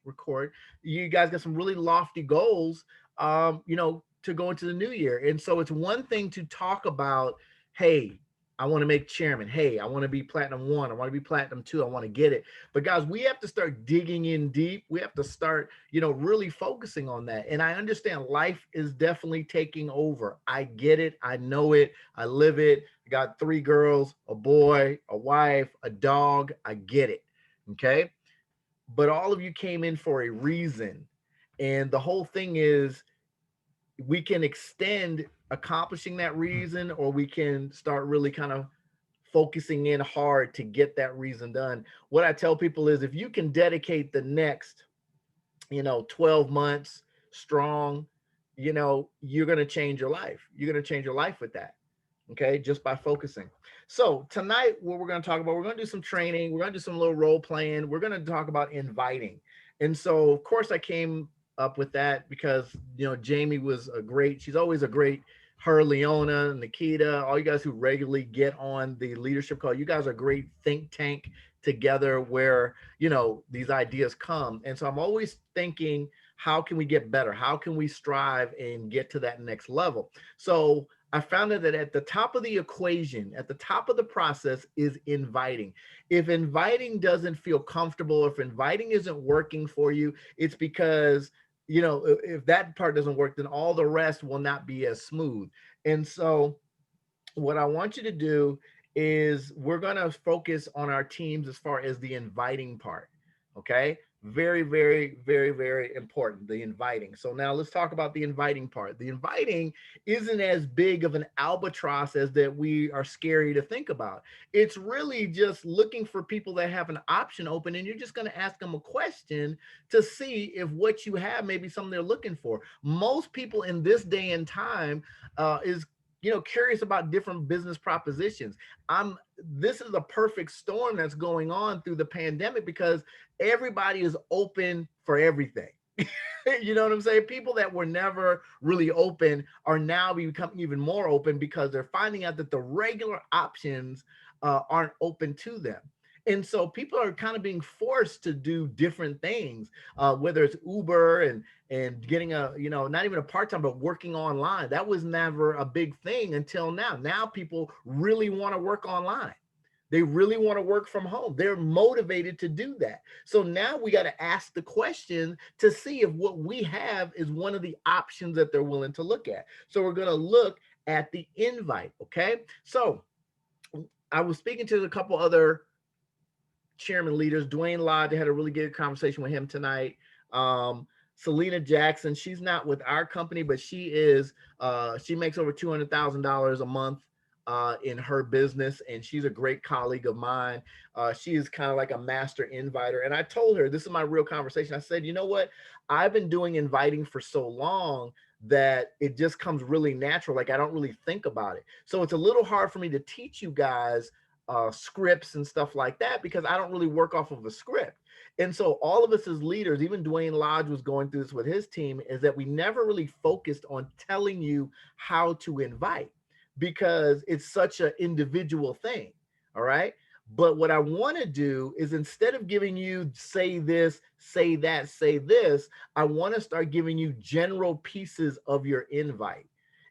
record. You guys got some really lofty goals, to go into the new year. And so it's one thing to talk about, hey, I want to make chairman. Hey, I want to be platinum one. I want to be platinum two. I want to get it. But guys, we have to start digging in deep. We have to start, really focusing on that. And I understand life is definitely taking over. I get it. I know it. I live it. I got three girls, a boy, a wife, a dog. I get it. Okay. But all of you came in for a reason. And the whole thing is we can extend accomplishing that reason, or we can start really kind of focusing in hard to get that reason done. What I tell people is if you can dedicate the next, 12 months strong, you're going to change your life. You're going to change your life with that. Okay. Just by focusing. So tonight, what we're going to talk about, we're going to do some training. We're going to do some little role playing. We're going to talk about inviting. And so, of course, I came up with that because, Jamie was a great, she's always a great, her, Leona, Nikita, all you guys who regularly get on the leadership call, you guys are a great think tank together where, these ideas come. And so I'm always thinking, how can we get better? How can we strive and get to that next level? So I found out that at the top of the equation, at the top of the process is inviting. If inviting doesn't feel comfortable, if inviting isn't working for you, it's because, if that part doesn't work, then all the rest will not be as smooth. And so what I want you to do is we're going to focus on our teams as far as the inviting part. Okay. Very, very, very, very important. The inviting. So now let's talk about the inviting part. The inviting isn't as big of an albatross as that we are scary to think about. It's really just looking for people that have an option open, and you're just going to ask them a question to see if what you have may be something they're looking for. Most people in this day and time is curious about different business propositions. I'm This is a perfect storm that's going on through the pandemic because everybody is open for everything. You know what I'm saying? People that were never really open are now becoming even more open because they're finding out that the regular options aren't open to them. And so people are kind of being forced to do different things, whether it's Uber and getting a, not even a part-time, but working online. That was never a big thing until now. Now people really want to work online. They really want to work from home. They're motivated to do that. So now we got to ask the question to see if what we have is one of the options that they're willing to look at. So we're going to look at the invite. Okay. So I was speaking to a couple other chairman leaders. Dwayne Lodge, I had a really good conversation with him tonight. Selena Jackson, she's not with our company, but she makes over $200,000 a month in her business, and she's a great colleague of mine. She is kind of like a master inviter. And I told her, this is my real conversation. I said, you know what? I've been doing inviting for so long that it just comes really natural. Like I don't really think about it. So it's a little hard for me to teach you guys scripts and stuff like that because I don't really work off of a script. And so all of us as leaders, even Dwayne Lodge was going through this with his team, is that we never really focused on telling you how to invite because it's such an individual thing. All right. But what I want to do is instead of giving you say this, say that, say this, I want to start giving you general pieces of your invite.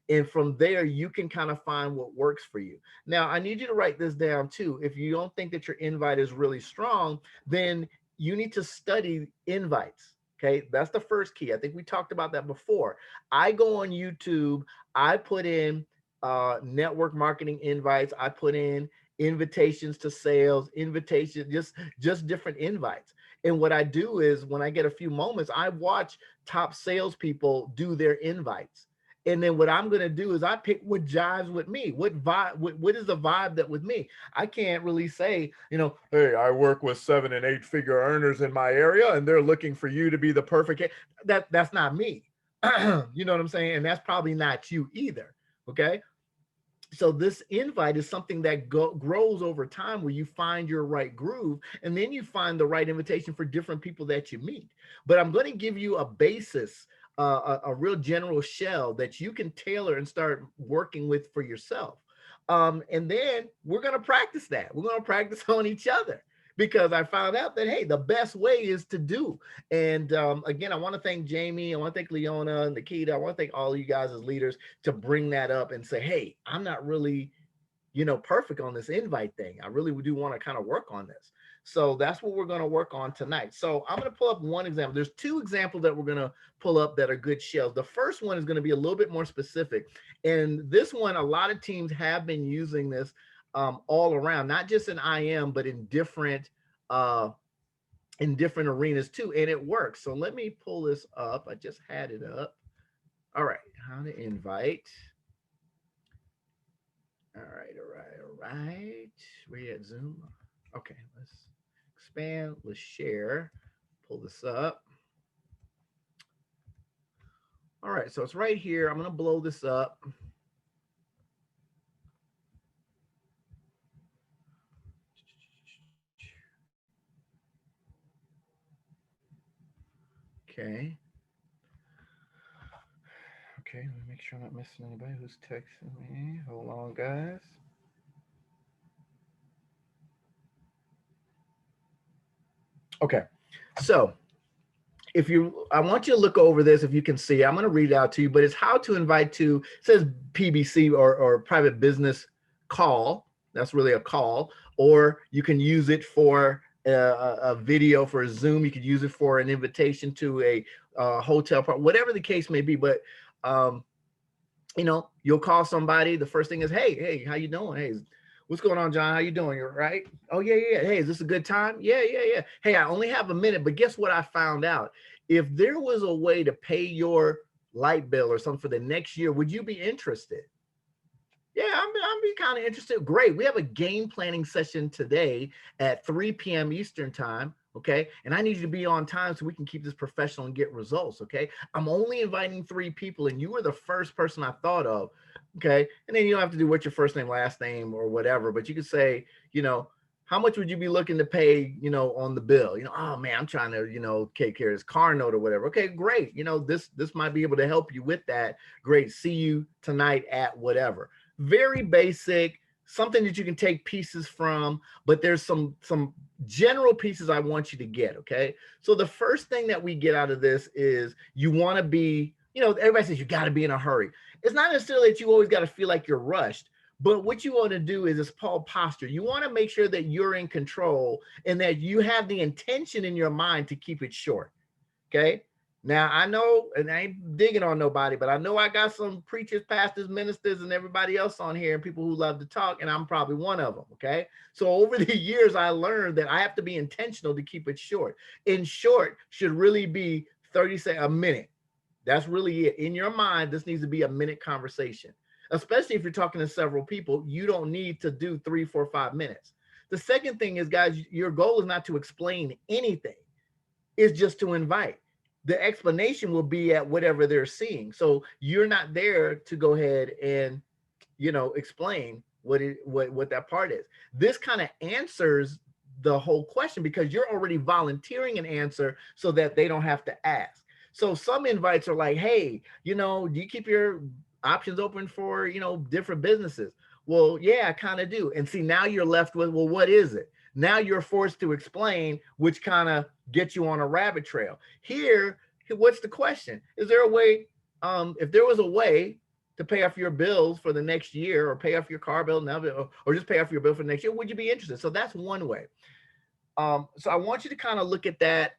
And from there, you can kind of find what works for you. Now, I need you to write this down too. If you don't think that your invite is really strong, then you need to study invites. Okay, that's the first key. I think we talked about that before. I go on YouTube, I put in network marketing invites, I put in invitations to sales, invitations, just different invites. And what I do is when I get a few moments, I watch top salespeople do their invites. And then what I'm going to do is I pick what jives with me. What vibe, what is the vibe that with me? I can't really say, hey, I work with 7 and 8 figure earners in my area and they're looking for you to be the perfect. That's not me. You know what I'm saying? And that's probably not you either. Okay. So this invite is something that grows over time where you find your right groove and then you find the right invitation for different people that you meet. But I'm going to give you a basis, a real general shell that you can tailor and start working with for yourself. And then we're going to practice that. We're going to practice on each other. because I found out that, hey, the best way is to do. And again, I want to thank Jamie. I want to thank Leona and Nikita. I want to thank all of you guys as leaders to bring that up and say, hey, I'm not really, perfect on this invite thing. I really do want to kind of work on this. So that's what we're going to work on tonight. So I'm going to pull up one example. There's two examples that we're going to pull up that are good shells. The first one is going to be a little bit more specific. And this one, a lot of teams have been using this all around, not just in IM, but in different arenas too. And it works. So let me pull this up. I just had it up. All right. How to invite. All right. We at Zoom. Okay, let's expand. Let's share. Pull this up. All right, so it's right here. I'm going to blow this up. Okay. Okay, let me make sure I'm not missing anybody who's texting me. Hold on, guys. Okay, so I want you to look over this. If you can see, I'm going to read it out to you, but it's how to invite to, it says PBC or private business call. That's really a call, or you can use it for a video for a Zoom. You could use it for an invitation to a hotel party, whatever the case may be. But, you'll call somebody. The first thing is, hey, how you doing? Hey, what's going on, John? How you doing? You're right. Oh, yeah. Hey, is this a good time? Yeah. Hey, I only have a minute, but guess what I found out? If there was a way to pay your light bill or something for the next year, would you be interested? Yeah, I'm be kind of interested. Great. We have a game planning session today at 3 p.m. Eastern time. Okay. And I need you to be on time so we can keep this professional and get results. Okay. I'm only inviting 3 people, and you were the first person I thought of. Okay. And then you don't have to do what's your first name, last name, or whatever, but you could say, how much would you be looking to pay, on the bill? Oh man, I'm trying to, take care of this car note or whatever. Okay, great. This might be able to help you with that. Great. See you tonight at whatever. Very basic, something that you can take pieces from, but there's some general pieces I want you to get. Okay. So the first thing that we get out of this is you want to be, everybody says you got to be in a hurry. It's not necessarily that you always got to feel like you're rushed, but what you want to do is it's called posture. You want to make sure that you're in control and that you have the intention in your mind to keep it short. Okay. Now I know, and I ain't digging on nobody, but I know I got some preachers, pastors, ministers, and everybody else on here, and people who love to talk, and I'm probably one of them. Okay. So over the years, I learned that I have to be intentional to keep it short. In short should really be 30 seconds, a minute. That's really it. In your mind, this needs to be a minute conversation, especially if you're talking to several people. You don't need to do 3, 4, 5 minutes. The second thing is, guys, your goal is not to explain anything. It's just to invite. The explanation will be at whatever they're seeing. So you're not there to go ahead and, explain what that part is. This kind of answers the whole question because you're already volunteering an answer so that they don't have to ask. So some invites are like, hey, do you keep your options open for, different businesses? Well, yeah, I kind of do. And see, now you're left with, well, what is it? Now you're forced to explain, which kind of gets you on a rabbit trail. Here, what's the question? Is there a way, if there was a way to pay off your bills for the next year, or pay off your car bill now, or just pay off your bill for the next year, would you be interested? So that's one way. So I want you to kind of look at that,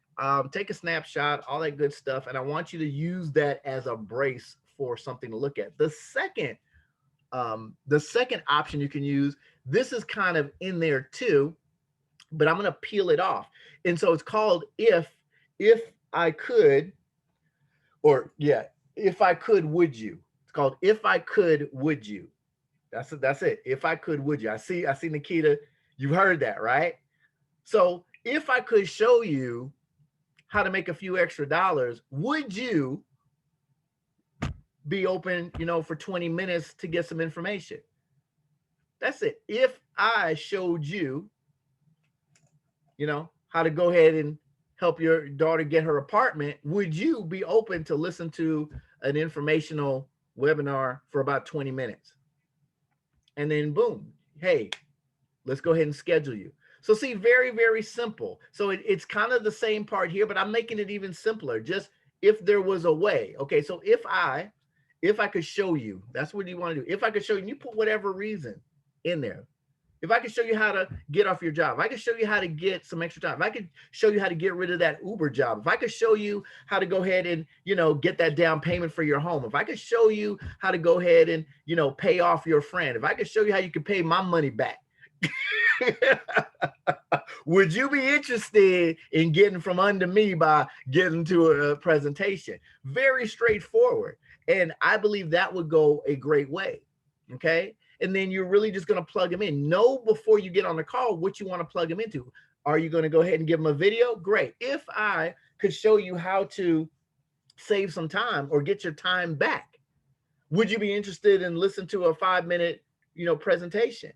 take a snapshot, all that good stuff. And I want you to use that as a brace for something to look at. The second option you can use, this is kind of in there too, but I'm going to peel it off. And so it's called if I could, or yeah, if I could, would you? It's called if I could, would you? That's it. If I could, would you? I see Nikita, you've heard that, right? So if I could show you how to make a few extra dollars, would you be open, for 20 minutes to get some information? That's it. If I showed you, how to go ahead and help your daughter get her apartment, would you be open to listen to an informational webinar for about 20 minutes? And then boom, hey, let's go ahead and schedule you. So see, very, very simple. So it's kind of the same part here, but I'm making it even simpler. Just if there was a way. Okay, so if I could show you, that's what you want to do. If I could show you, you put whatever reason in there. If I could show you how to get off your job, if I could show you how to get some extra time, if I could show you how to get rid of that Uber job, if I could show you how to go ahead and, get that down payment for your home, if I could show you how to go ahead and, pay off your friend, if I could show you how you could pay my money back, would you be interested in getting from under me by getting to a presentation? Very straightforward. And I believe that would go a great way. Okay. And then you're really just going to plug them in. Know before you get on the call what you want to plug them into. Are you going to go ahead and give them a video? Great. If I could show you how to save some time or get your time back, would you be interested in listening to a 5-minute, presentation?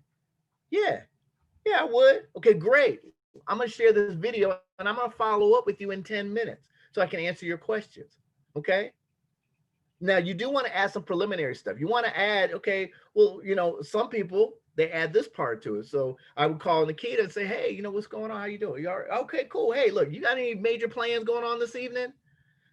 Yeah. Yeah, I would. Okay, great. I'm going to share this video and I'm going to follow up with you in 10 minutes so I can answer your questions. Okay. Now, you do want to add some preliminary stuff. You want to add, okay, well, some people, they add this part to it. So I would call Nikita and say, hey, what's going on? How you doing? You all right? Okay, cool. Hey, look, you got any major plans going on this evening?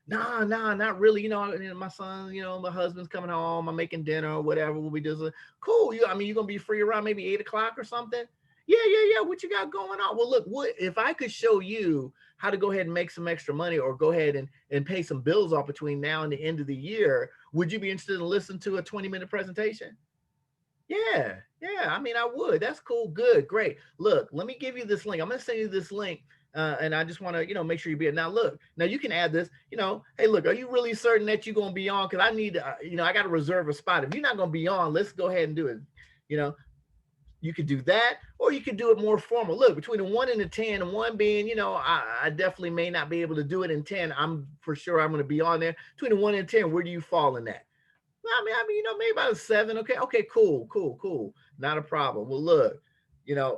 Nah, not really. My son, my husband's coming home. I'm making dinner or whatever. We'll be doing. Cool. You're going to be free around maybe 8 o'clock or something? Yeah. What you got going on? Well, look, what if I could show you how to go ahead and make some extra money or go ahead and pay some bills off between now and the end of the year? Would you be interested in listening to a 20-minute presentation? Yeah. I would. That's cool. Good. Great. Look, let me give you this link. I'm going to send you this link. And I just want to, make sure you be it. Now, look, now you can add this, hey, look, are you really certain that you're going to be on? Because I need to, I got to reserve a spot. If you're not going to be on, let's go ahead and do it. You could do that, or you could do it more formal. Look, between the 1 and the 10, and 1 being, I definitely may not be able to do it in 10. I'm for sure I'm going to be on there. Between the 1 and 10, where do you fall in that? Maybe about a 7. Okay, cool. Not a problem. Well, look,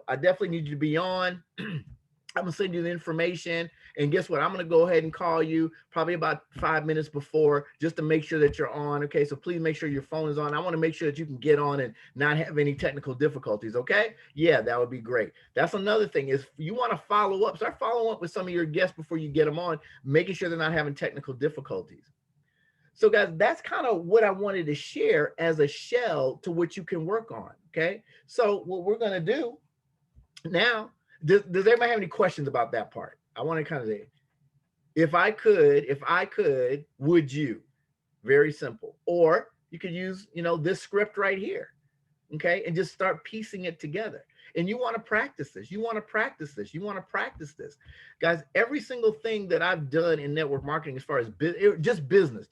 I definitely need you to be on. I'm going to send you the information. And guess what? I'm going to go ahead and call you probably about 5 minutes before just to make sure that you're on. Okay. So please make sure your phone is on. I want to make sure that you can get on and not have any technical difficulties. Okay. Yeah, that would be great. That's another thing is you want to follow up. Start following up with some of your guests before you get them on, making sure they're not having technical difficulties. So guys, that's kind of what I wanted to share as a shell to what you can work on. Okay. So what we're going to do now, does everybody have any questions about that part? I want to kind of say, if I could, would you? Very simple. Or you could use, this script right here. Okay. And just start piecing it together. And you want to practice this. You want to practice this. You want to practice this. Guys, every single thing that I've done in network marketing, as far as just business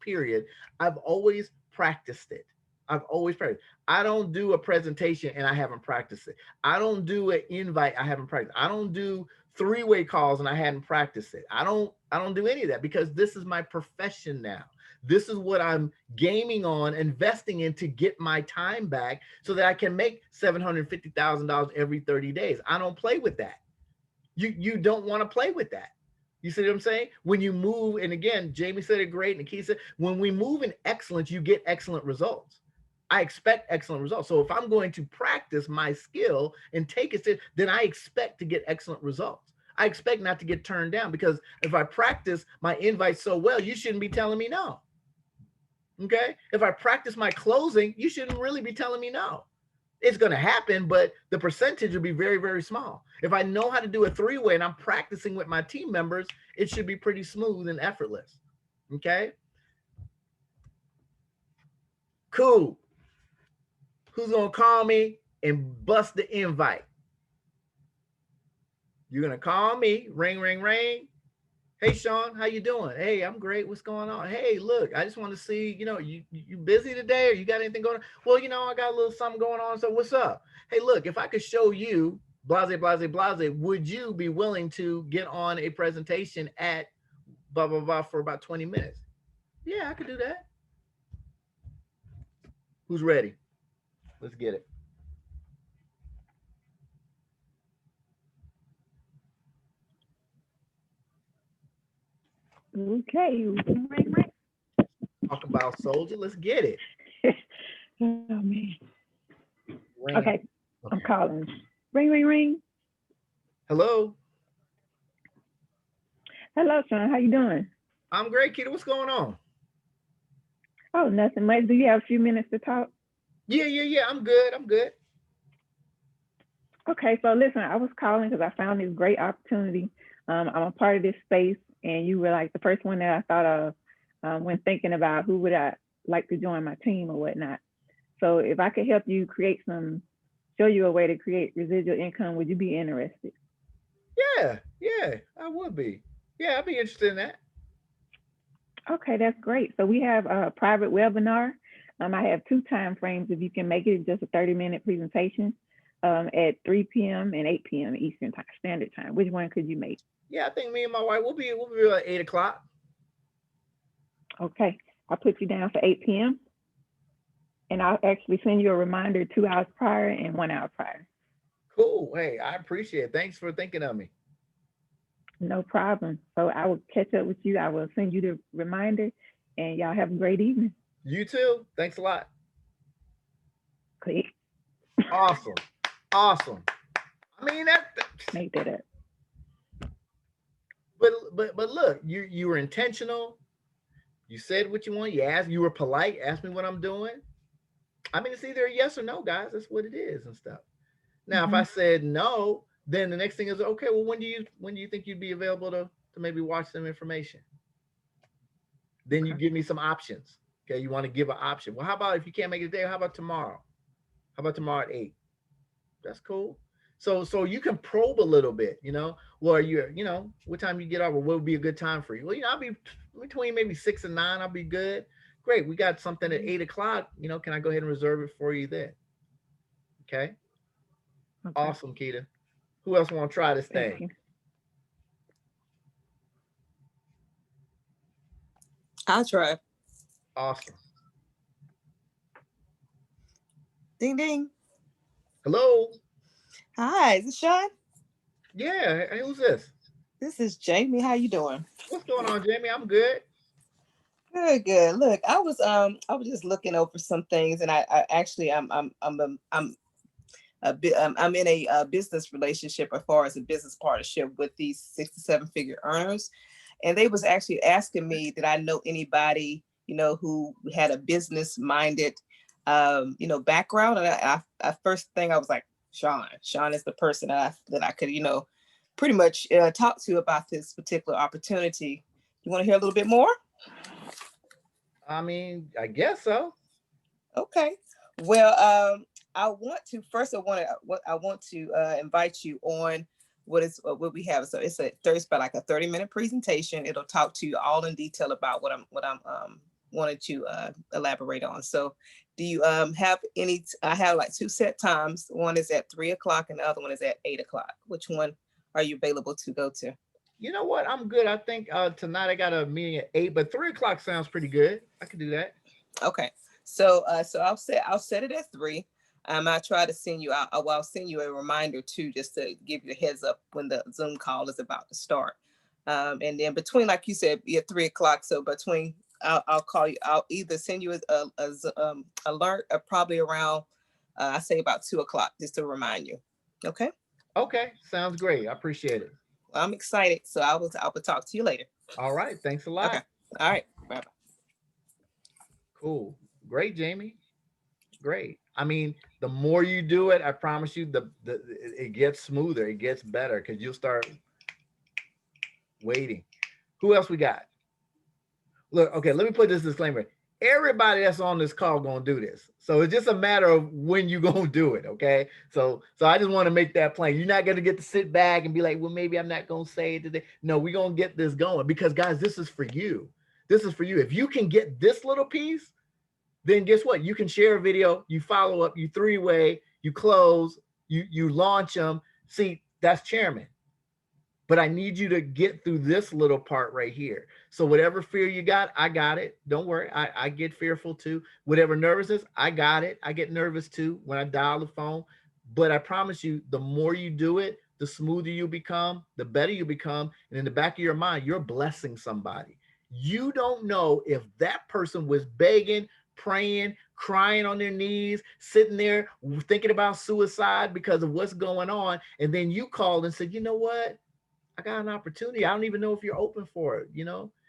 period, I've always practiced it. I've always practiced. I don't do a presentation and I haven't practiced it. I don't do an invite. I haven't practiced. I don't do 3-way calls and I hadn't practiced it. I don't do any of that because this is my profession now. This is what I'm gaming on, investing in to get my time back so that I can make $750,000 every 30 days. I don't play with that. You don't want to play with that. You see what I'm saying? When you move, and again, Jamie said it great, and Nikki said, when we move in excellence, you get excellent results. I expect excellent results. So if I'm going to practice my skill and take it, then I expect to get excellent results. I expect not to get turned down because if I practice my invite so well, you shouldn't be telling me no. Okay. If I practice my closing, you shouldn't really be telling me no. It's going to happen, but the percentage will be very, very small. If I know how to do a 3-way and I'm practicing with my team members, it should be pretty smooth and effortless. Okay. Cool. Who's going to call me and bust the invite? You're going to call me, ring, ring, ring. Hey, Shawn, how you doing? Hey, I'm great. What's going on? Hey, look, I just want to see, you busy today or you got anything going on? Well, I got a little something going on. So what's up? Hey, look, if I could show you blase, blase, blase, would you be willing to get on a presentation at blah, blah, blah for about 20 minutes? Yeah, I could do that. Who's ready? Let's get it. Okay. Ring, ring. Talk about soldier. Let's get it. Oh, man. Ring. Okay. I'm calling. Ring, ring, ring. Hello. Hello, Shawn. How you doing? I'm great, Keita. What's going on? Oh, nothing much. Do you have a few minutes to talk? Yeah. I'm good. I'm good. Okay, so listen, I was calling because I found this great opportunity. I'm a part of this space, and you were like the first one that I thought of when thinking about who would I like to join my team or whatnot. So if I could help you show you a way to create residual income, would you be interested? Yeah. I would be. Yeah, I'd be interested in that. Okay, that's great. So we have a private webinar. I have two time frames. If you can make it, just a 30-minute presentation at 3 p.m. and 8 p.m. Eastern time, Standard Time. Which one could you make? Yeah, I think me and my wife we'll be at 8 o'clock. Okay, I'll put you down for 8 p.m. and I'll actually send you a reminder 2 hours prior and 1 hour prior. Cool. Hey, I appreciate it. Thanks for thinking of me. No problem. So I will catch up with you. I will send you the reminder, and y'all have a great evening. You too. Thanks a lot. Click. Awesome. Awesome. I mean Make that up. but look, you were intentional. You said what you want. You asked. You were polite. Asked me what I'm doing. I mean, it's either a yes or no, guys. That's what it is and stuff. Now, if I Hmm. said no, then the next thing is okay. Well, when do you think you'd be available to maybe watch some information? Then you Okay. give me some options. Okay, you want to give an option. Well, how about if you can't make it today? How about tomorrow? How about tomorrow at 8? That's cool. So you can probe a little bit. Well, what time you get off, or what would be a good time for you? Well, I'll be between maybe 6 and 9. I'll be good. Great. We got something at 8 o'clock. Can I go ahead and reserve it for you then? Okay. Okay. Awesome, Keita. Who else want to try this Thank thing? you. I'll try. Awesome. Ding ding. Hello. Hi, is this Shawn? Yeah. Hey, who's this? This is Jamie. How you doing? What's going on, Jamie? I'm good. Good, good. Look, I was just looking over some things, and I actually I'm a bit I'm in a business relationship as far as a business partnership with these 6 to 7 figure earners, and they was actually asking me did I know anybody who had a business minded background, and I first thing I was like Shawn. Shawn is the person that I could pretty much talk to about this particular opportunity. You want to hear a little bit more? I mean, I guess so. Okay. Well, I want to first. I want to invite you on what we have. So it's about like a 30-minute presentation. It'll talk to you all in detail about what I'm wanted to elaborate on. So, do you have any? I have like two set times. One is at 3 o'clock, and the other one is at 8 o'clock. Which one are you available to go to? You know what? I'm good. I think tonight I got a meeting at 8, but 3 o'clock sounds pretty good. I could do that. Okay. So I'll set it at 3. I try to send you out. I'll send you a reminder too, just to give you a heads up when the Zoom call is about to start. And then between, like you said, be at 3 o'clock. So between, I'll call you. I'll either send you a alert, probably around, I say about 2 o'clock, just to remind you. Okay. Okay, sounds great. I appreciate it. Well, I'm excited. So I will talk to you later. All right, thanks a Okay. lot. All right. Bye. Cool. Great, Jamie. Great. I mean, the more you do it, I promise you, the it gets smoother. It gets better because you'll start waiting. Who else we got? Look, okay, let me put this disclaimer. Everybody that's on this call gonna do this. So it's just a matter of when you gonna do it. Okay. So I just want to make that plain. You're not gonna get to sit back and be like, well, maybe I'm not gonna say it today. No, we're gonna get this going because guys, this is for you. This is for you. If you can get this little piece, then guess what? You can share a video, you follow up, you three-way, you close, you launch them. See, that's chairman. But I need you to get through this little part right here. So whatever fear you got, I got it. Don't worry. I get fearful too. Whatever nervousness, I got it. I get nervous too when I dial the phone. But I promise you, the more you do it, the smoother you become, the better you become. And in the back of your mind, you're blessing somebody. You don't know if that person was begging, praying, crying on their knees, sitting there thinking about suicide because of what's going on. And then you called and said, you know what? I got an opportunity. I don't even know if you're open for it,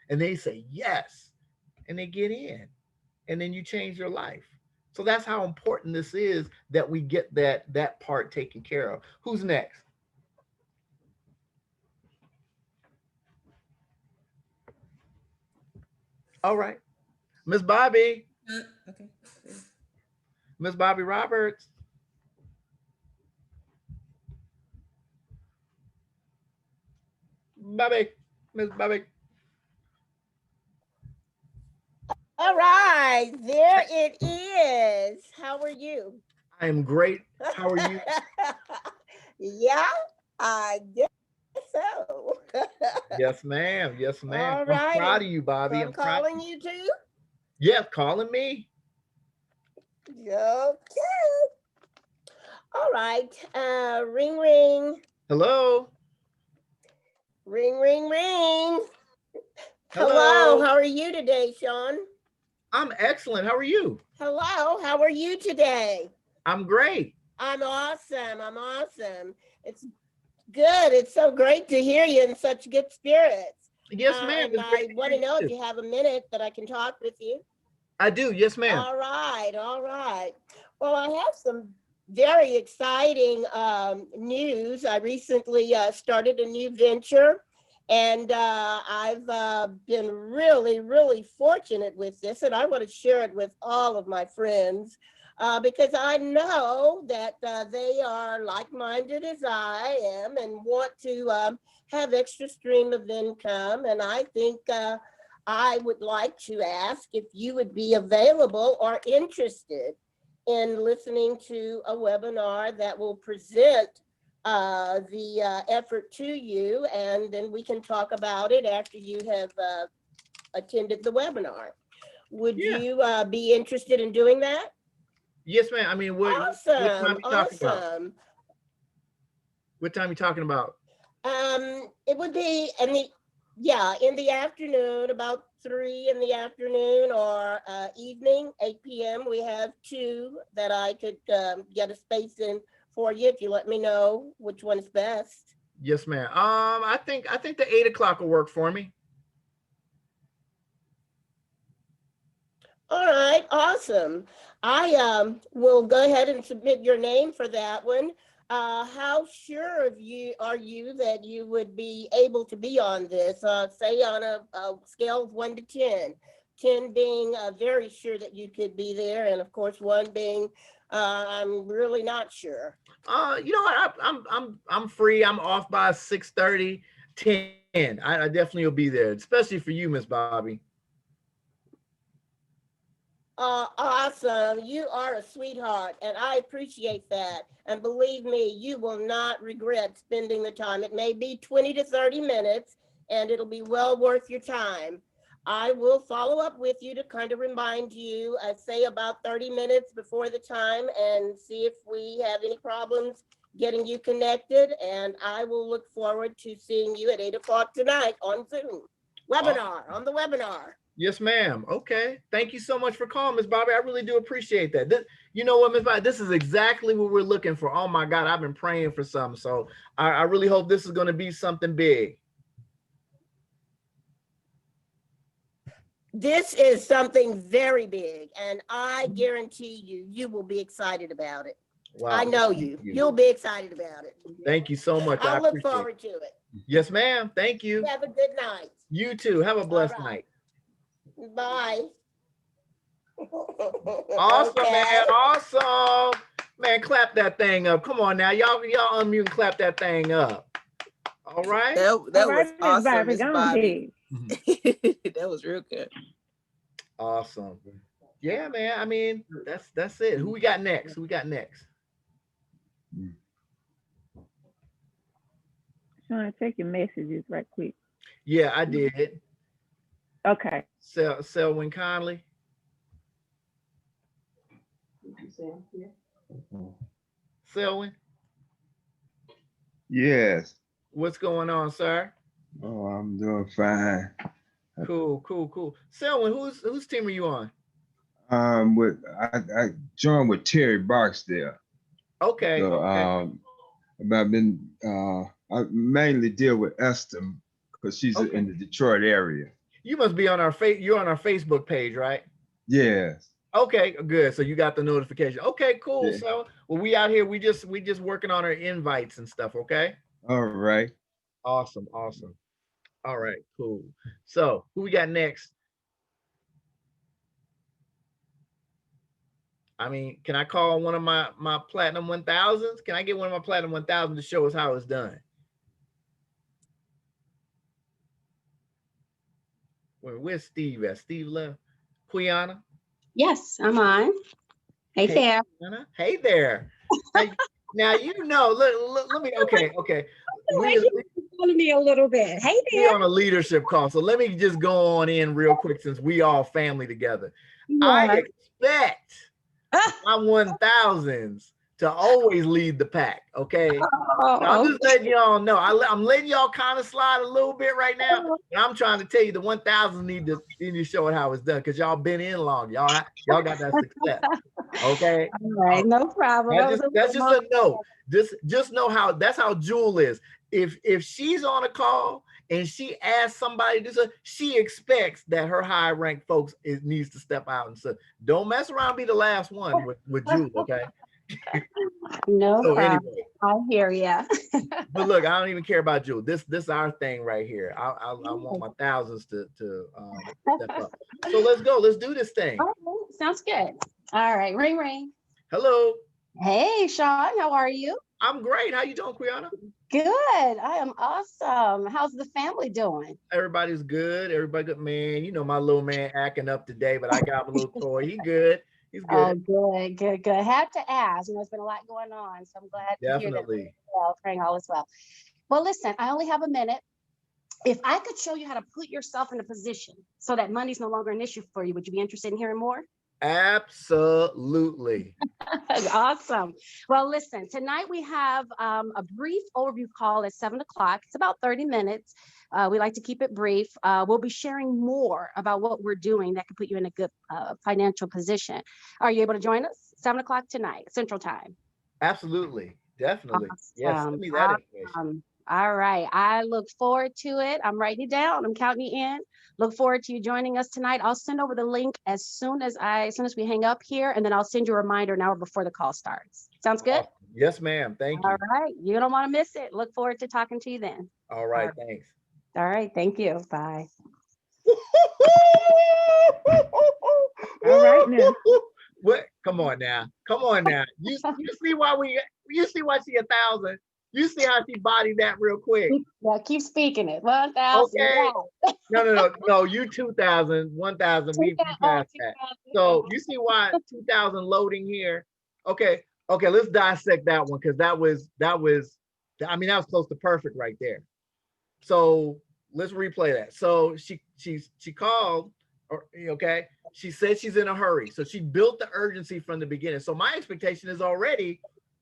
And they say yes. And they get in. And then you change your life. So that's how important this is that we get that part taken care of. Who's next? All right. Miss Bobby. Okay. Miss Bobby Roberts. Bobby. Miss Bobby. All right, there it is. How are you? I am great. How are you? Yeah, I guess so. Yes, ma'am. Yes, ma'am. All I'm right, proud and of you, so Bobby. I'm I'm proud of calling you. you too. Yeah, calling me. Okay. All right. Ring, ring, Hello. ring, ring, ring. Hello. Hello. How are you today, Shawn? I'm excellent. How are you? Hello. How are you today? I'm great. I'm awesome. I'm awesome. It's good. It's so great to hear you in such good spirits. Yes, ma'am. And It's great I to want hear to you know if too. you have a minute that I can talk with you. I do. Yes, ma'am. All right, all right. Well, I have some very exciting news. I recently started a new venture, and I've been really, really fortunate with this, and I want to share it with all of my friends because I know that they are like-minded as I am and want to have extra stream of income, and I think I would like to ask if you would be available or interested in listening to a webinar that will present the effort to you, and then we can talk about it after you have attended the webinar. Would Yeah. you be interested in doing that? Yes, ma'am. I mean, what time Awesome, are you talking about? awesome. What time are you talking about? It would be in the afternoon, about 3 in the afternoon or evening, 8 p.m. We have two that I could get a space in for you if you let me know which one is best. Yes, ma'am. I think the 8 o'clock will work for me. All right, awesome. I will go ahead and submit your name for that one. How sure of you are you that you would be able to be on this? Say on a scale of 1 to 10, 10 being very sure that you could be there, and of course, one being I'm really not sure. You know what? I'm free. I'm off by 6:30, 10. I definitely will be there, especially for you, Miss Bobby. Awesome. You are a sweetheart, and I appreciate that. And believe me, you will not regret spending the time. It may be 20 to 30 minutes, and it'll be well worth your time. I will follow up with you to kind of remind you, say about 30 minutes before the time, and see if we have any problems getting you connected. And I will look forward to seeing you at 8 o'clock tonight on Zoom. Webinar, on the webinar. Yes, ma'am. Okay. Thank you so much for calling, Miss Bobby. I really do appreciate that. You know what, Miss Bobby? This is exactly what we're looking for. Oh my God, I've been praying for something. So I really hope this is going to be something big. This is something very big, and I guarantee you, you will be excited about it. Wow. I know you. You'll be excited about it. Thank you so much. I I'll look appreciate it. forward to it. Yes, ma'am. Thank you. Have a good night. You too. Have a All blessed right. night. Bye. Awesome, man. Okay. Awesome. Man, clap that thing up. Come on now. Y'all unmute and clap that thing up. All right. That All was right, Miss awesome, Bobby, Miss go Bobby. ahead. That was real good. Awesome. Yeah, man. I mean, that's it. Who we got next? Who we got next? Shawn, check your messages right quick. Yeah, I did. Okay. Selwyn Conley. Selwyn, Yes. what's going on, sir? Oh, I'm doing fine. Cool. Selwyn, whose team are you on? With I joined with Terry Barksdale. Okay, So okay. I've been I mainly deal with Esther because she's Okay. in the Detroit area. You must be on our you're on our Facebook page, right? Yes. Okay, good. So you got the notification. Okay, cool. Yeah. So well, we out here, we just working on our invites and stuff, okay? All right. Awesome, awesome. All right, cool. So who we got next? I mean, can I call one of my platinum 1000s? Can I get one of my platinum 1000 to show us how it's done? Where's Steve at? Steve left. Quiana? Yes, I'm on. Hey Hey, there. Quiana. Hey there. Now you know. Look, let me. Okay. Why We you calling me a little bit? Hey we there. on a leadership call, so let me just go on in real quick since we all family together. I Yeah. expect my 1000s to always lead the pack. Okay. So I'm Oh, just letting y'all know. I'm letting y'all kind of slide a little bit right now. And I'm trying to tell you the 1000s need to show it how it's done because y'all been in long. Y'all got that success. Okay. all right, no problem. That's just a note. Just know how that's how Jewel is. If she's on a call and she asks somebody to do, she expects that her high ranked folks needs to step out and say, don't mess around, be the last one with Jewel. Okay. No So problem. anyway, I hear ya. but look, I don't even care about Jewel. This is our thing right here. I want my thousands to step up. So let's go. Let's do this thing. All right, sounds good. All right, ring ring. Hello. Hey, Shawn, how are you? I'm great. How you doing, Quiana? Good. I am awesome. How's the family doing? Everybody's good. Everybody good, man. You know my little man acting up today, but I got him a little toy. He good. He's Oh, good. good. Had to ask. You know, it's been a lot going on, so I'm glad to hear that. Definitely. Well, praying all is well. Well, listen, I only have a minute. If I could show you how to put yourself in a position so that money's no longer an issue for you, would you be interested in hearing more? Absolutely. Awesome. Well, listen, tonight we have a brief overview call at 7 o'clock. It's about 30 minutes. We like to keep it brief. We'll be sharing more about what we're doing that could put you in a good financial position. Are you able to join us? 7 o'clock tonight, Central Time. Absolutely. Definitely. Yes. Send Awesome. me that information. All right. I look forward to it. I'm writing it down. I'm counting you in. Look forward to you joining us tonight. I'll send over the link as soon as we hang up here, and then I'll send you a reminder an hour before the call starts. Sounds good? Awesome. Yes, ma'am. Thank you. All right. You don't want to miss it. Look forward to talking to you then. All right. Thanks. All right. Thank you. Bye. All right now. What? Come on now. You see why she 1,000. You see how she bodied that real quick. Yeah, keep speaking it. 1,000. Okay. No. You 2,000, 1,000. We passed that. So you see why 2,000 loading here. Okay. Let's dissect that one because that was close to perfect right there. So let's replay that. So she called. Okay. She said she's in a hurry. So she built the urgency from the beginning. So my expectation is already,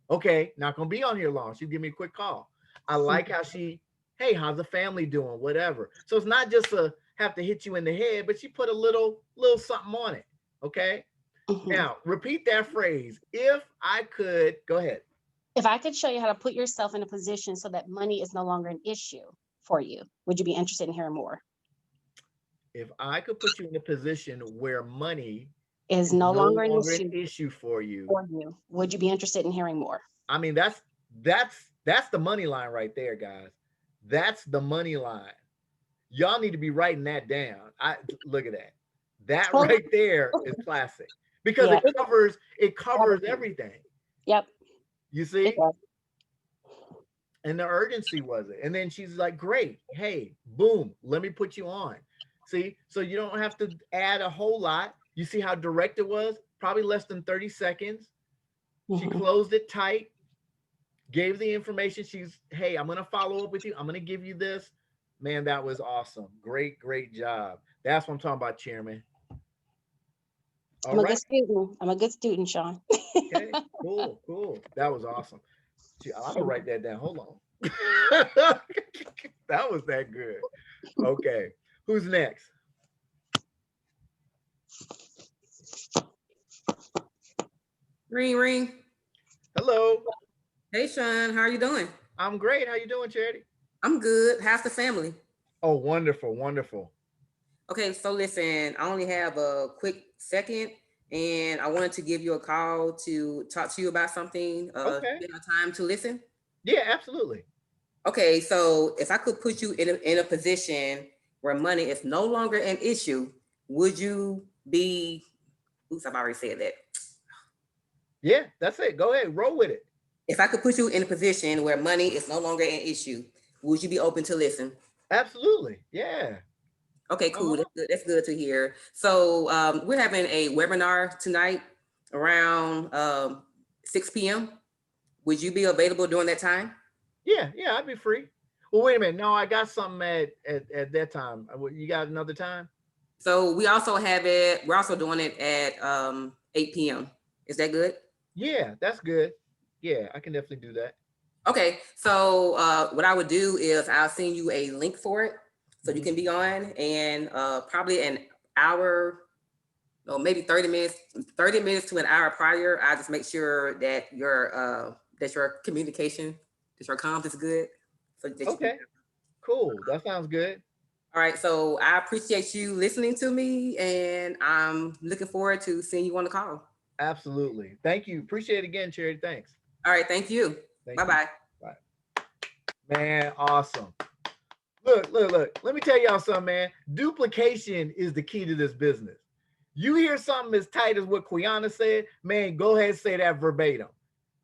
okay, not gonna be on here long. She'll give me a quick call. I like how hey, how's the family doing? Whatever. So it's not just have to hit you in the head, but she put a little something on it. Okay. Now repeat that phrase. If I could, go ahead. If I could show you how to put yourself in a position so that money is no longer an issue for you, would you be interested in hearing more? If I could put you in a position where money is no longer an issue for you, would you be interested in hearing more? I mean, that's the money line right there, guys. That's the money line. Y'all need to be writing that down. Look at that. That right there is classic because it covers everything. Yep. You see? And the urgency was it. And then she's like, great. Hey, boom, let me put you on. See, so you don't have to add a whole lot. You see how direct it was? Probably less than 30 seconds. She closed it tight, gave the information. Hey, I'm going to follow up with you. I'm going to give you this. Man, that was awesome. Great job. That's what I'm talking about, Chairman. I'm a good student. I'm a good student, Shawn. Okay, cool. That was awesome. I'm going to write that down. Hold on. That was that good. Okay. Who's next? Ring, ring. Hello. Hey, Shawn, how are you doing? I'm great. How you doing, Charity? I'm good. How's the family? Oh, wonderful, wonderful. Okay, so listen, I only have a quick second, and I wanted to give you a call to talk to you about something. Okay. You have time to listen? Yeah, absolutely. Okay, so if I could put you in a position where money is no longer an issue, would you be? Oops, I've already said that. Yeah, that's it. Go ahead, roll with it. If I could put you in a position where money is no longer an issue, would you be open to listen? Absolutely. Yeah. Okay, cool. Uh-huh. That's good. That's good to hear. So we're having a webinar tonight around 6 p.m. Would you be available during that time? Yeah, I'd be free. Well, wait a minute. No, I got something at that time. You got another time? So we also have it. We're also doing it at 8 p.m. Is that good? Yeah, that's good. Yeah, I can definitely do that. Okay. So what I would do is I'll send you a link for it so you Mhm. can be on, and probably an hour or maybe 30 minutes to an hour prior. I just make sure that your communication, that your comms is good. So that you can. Okay, cool. That sounds good. All right. So I appreciate you listening to me, and I'm looking forward to seeing you on the call. Absolutely. Thank you. Appreciate it again, Charity. Thanks. All right. Thank you. Thank Bye you. bye. Bye. Man, awesome. Look. Let me tell y'all something, man. Duplication is the key to this business. You hear something as tight as what Quiana said, man, go ahead and say that verbatim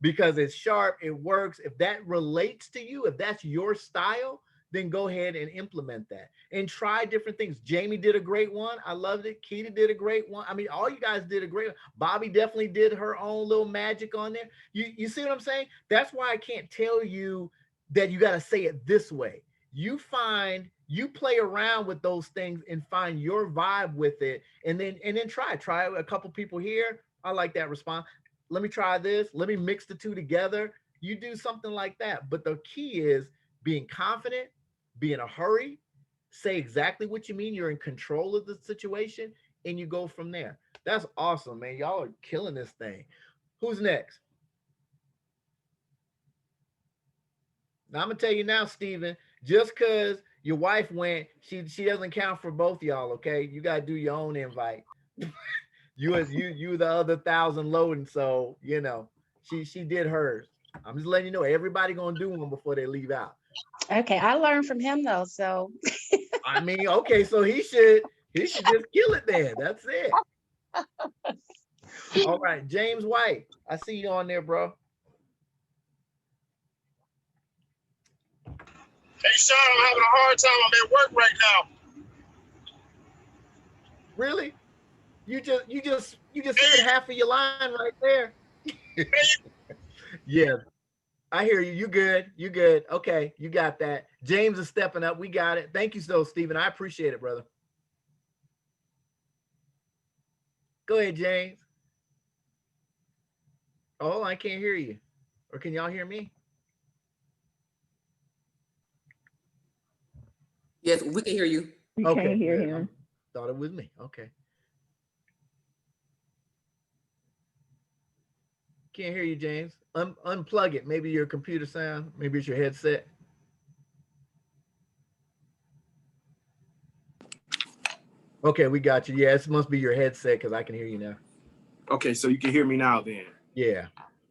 because it's sharp, it works. If that relates to you, if that's your style, then go ahead and implement that and try different things. Jamie did a great one. I loved it. Keita did a great one. I mean, all you guys did a great one. Bobby definitely did her own little magic on there. You see what I'm saying? That's why I can't tell you that you got to say it this way. You play around with those things and find your vibe with it, and then try a couple people here. I like that response. Let me try this. Let me mix the two together. You do something like that. But the key is being confident, be in a hurry, say exactly what you mean. You're in control of the situation, and you go from there. That's awesome, man. Y'all are killing this thing. Who's next? Now I'm gonna tell you now, Steven, just because your wife went, she doesn't count for both y'all, okay? You gotta do your own invite. You the other 1,000 loading, so she did hers. I'm just letting you know everybody gonna do one before they leave out. Okay, I learned from him though, so I mean, okay, so he should just kill it then. That's it. All right, James White, I see you on there, bro. Hey, Shawn, I'm having a hard time. I'm at work right now. Really? You just said half of your line right there. Yeah, I hear you. You good. You good. Okay, you got that. James is stepping up. We got it. Thank you so, Stephen. I appreciate it, brother. Go ahead, James. Oh, I can't hear you. Or can y'all hear me? Yes, we can hear you. We Okay, can't hear good. I him. thought it was me. Okay. Can't hear you, James. Unplug it. Maybe your computer sound. Maybe it's your headset. Okay, we got you. Yeah, it must be your headset because I can hear you now. Okay, so you can hear me now then. Yeah.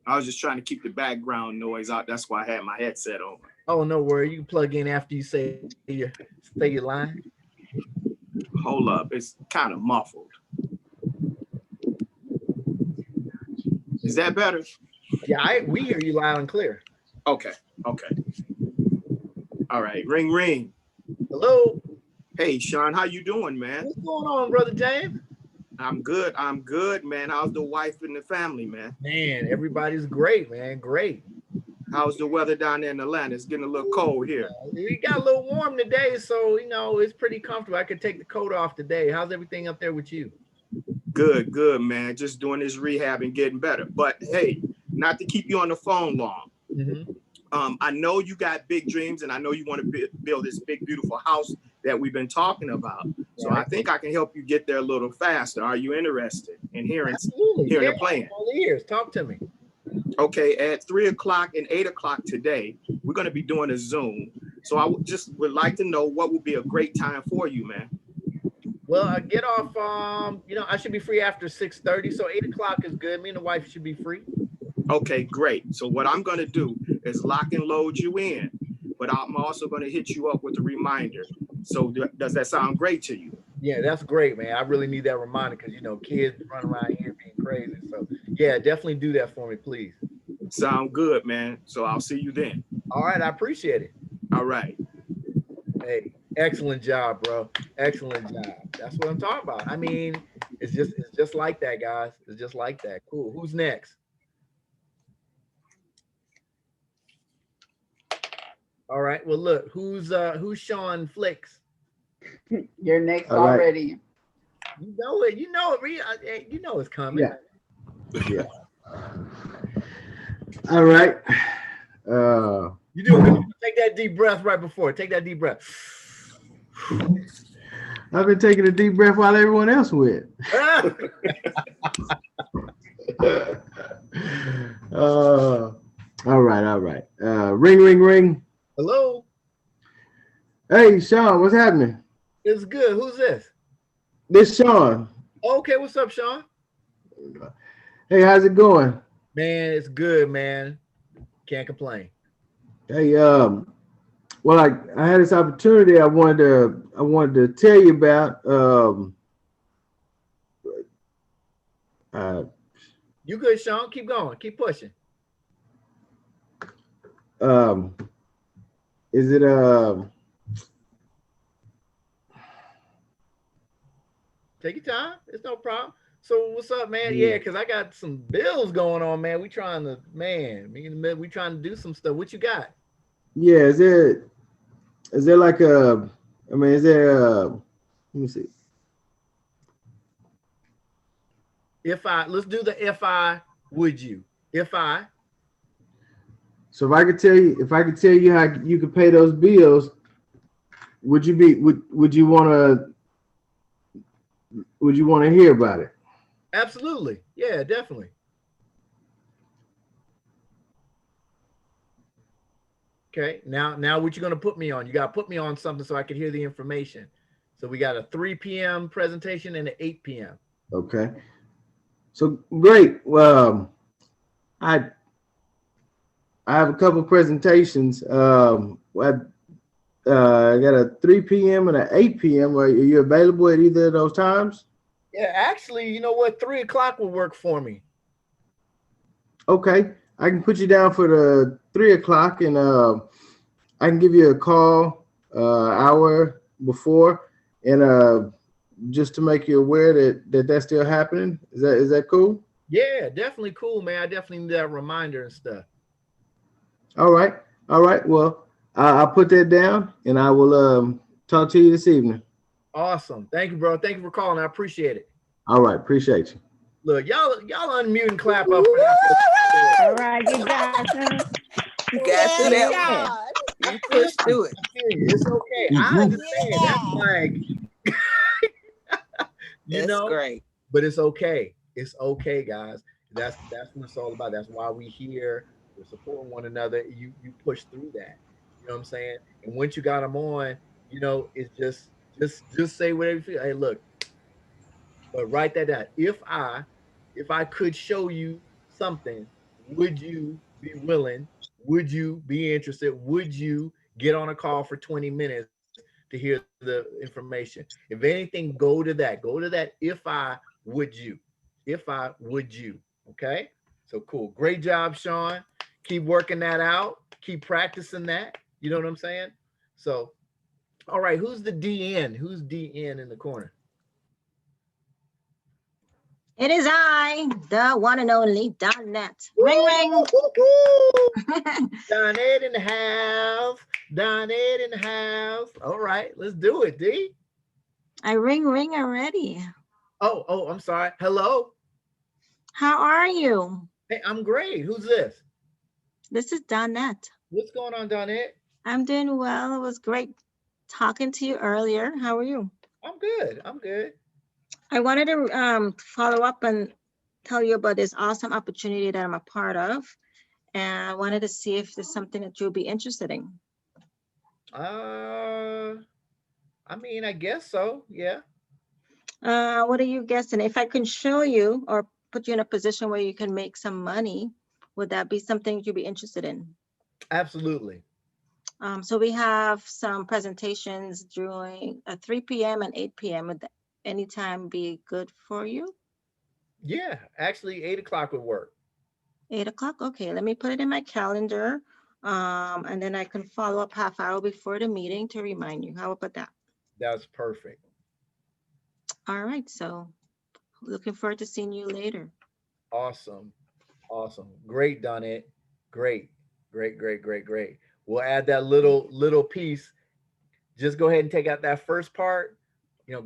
I was just trying to keep the background noise out. That's why I had my headset on. Oh, no worry. You can plug in after you say your line. Hold up. It's kind of muffled. Is that better? Yeah, we hear you loud and clear. Okay. All right. Ring, ring. Hello. Hey, Shawn, how you doing, man? What's going on, brother James? I'm good, man. How's the wife and the family, man? Man, everybody's great, man. Great. How's the weather down there in Atlanta? It's getting a little cold here. It got a little warm today, so it's pretty comfortable. I could take the coat off today. How's everything up there with you? Good, man. Just doing this rehab and getting better. But hey, not to keep you on the phone long. Mm-hmm. I know you got big dreams, and I know you want to build this big, beautiful house that we've been talking about. So I think I can help you get there a little faster. Are you interested in hearing Absolutely. the plan? All ears. Talk to me. Okay, at 3 o'clock and 8 o'clock today, we're going to be doing a Zoom. So I would like to know what would be a great time for you, man. Well, I get off. I should be free after 6:30, so 8 o'clock is good. Me and the wife should be free. Okay, great. So what I'm going to do is lock and load you in, but I'm also going to hit you up with a reminder. So does that sound great to you? Yeah, that's great, man. I really need that reminder because kids run around here being crazy. So yeah, definitely do that for me, please. Sound good, man. So I'll see you then. All right, I appreciate it. All right. Hey, excellent job, bro. Excellent job. That's what I'm talking about. I mean, it's just like that, guys. It's just like that. Cool. Who's next? All right. Well, look, who's Shawn Flicks? You're next already. You know it. You know it. You know it's coming. Yeah. All right. You do it. Take that deep breath right before. Take that deep breath. I've been taking a deep breath while everyone else went. All right. Ring, ring, ring. Hello. Hey, Shawn, what's happening? It's good. Who's this? This Shawn. Okay, what's up, Shawn? Hey, how's it going? Man, it's good, man. Can't complain. Hey, well, I had this opportunity I wanted to tell you about. You good, Shawn? Keep going. Keep pushing. Is it Take your time. It's no problem. So what's up, man? Yeah, because I got some bills going on, man. We trying to do some stuff. What you got? Yeah, is there like let me see. Let's do the would you? So if I could tell you how you could pay those bills, would you want to hear about it? Absolutely. Yeah, definitely. Okay. Now what you going to put me on? You got to put me on something so I can hear the information. So we got a 3 p.m. presentation and an 8 p.m. Okay. So great. Well, I have a couple presentations. I got a 3 p.m. and an 8 p.m. Are you available at either of those times? Yeah, actually, you know what? 3 o'clock will work for me. Okay. I can put you down for the 3 o'clock, and I can give you a call hour before, and just to make you aware that that's still happening. Is that cool? Yeah, definitely cool, man. I definitely need that reminder and stuff. All right. Well, I'll put that down, and I will talk to you this evening. Awesome. Thank you, bro. Thank you for calling. I appreciate it. All right. Appreciate you. Look, y'all unmute and clap up. All right, good job, son. You got through that one. You pushed through it. It's okay. I understand. That's like, That's great. But it's okay. It's okay, guys. That's what it's all about. That's why we here. We're supporting one another. You push through that. You know what I'm saying? And once you got them on, it's just say whatever you feel. Hey, look, but write that down. If I could show you something, would you be willing? Would you be interested? Would you get on a call for 20 minutes to hear the information? If anything, go to that. If I would you. Okay? So cool. Great job, Shawn. Keep working that out. Keep practicing that. You know what I'm saying? So, all right. Who's the DN? Who's DN in the corner? It is I, the one and only Donette. Ring, ring. Donette in the house. All right, let's do it, D. I ring already. Oh, I'm sorry. Hello. How are you? Hey, I'm great. Who's this? This is Donette. What's going on, Donette? I'm doing well. It was great talking to you earlier. How are you? I'm good. I'm good. I wanted to follow up and tell you about this awesome opportunity that I'm a part of. And I wanted to see if there's something that you'll be interested in. Uh, I mean, I guess so. Yeah. What are you guessing? If I can show you or put you in a position where you can make some money, would that be something you'd be interested in? Absolutely. So we have some presentations during 3 p.m. and 8 p.m. Would any time be good for you? Yeah. Actually, 8 o'clock would work. 8 o'clock? Okay, let me put it in my calendar. And then I can follow up half hour before the meeting to remind you. How about that? That's perfect. All right, so looking forward to seeing you later. Awesome. Awesome. Great, done it. Great. Great, great, great, great. We'll add that little piece. Just go ahead and take out that first part.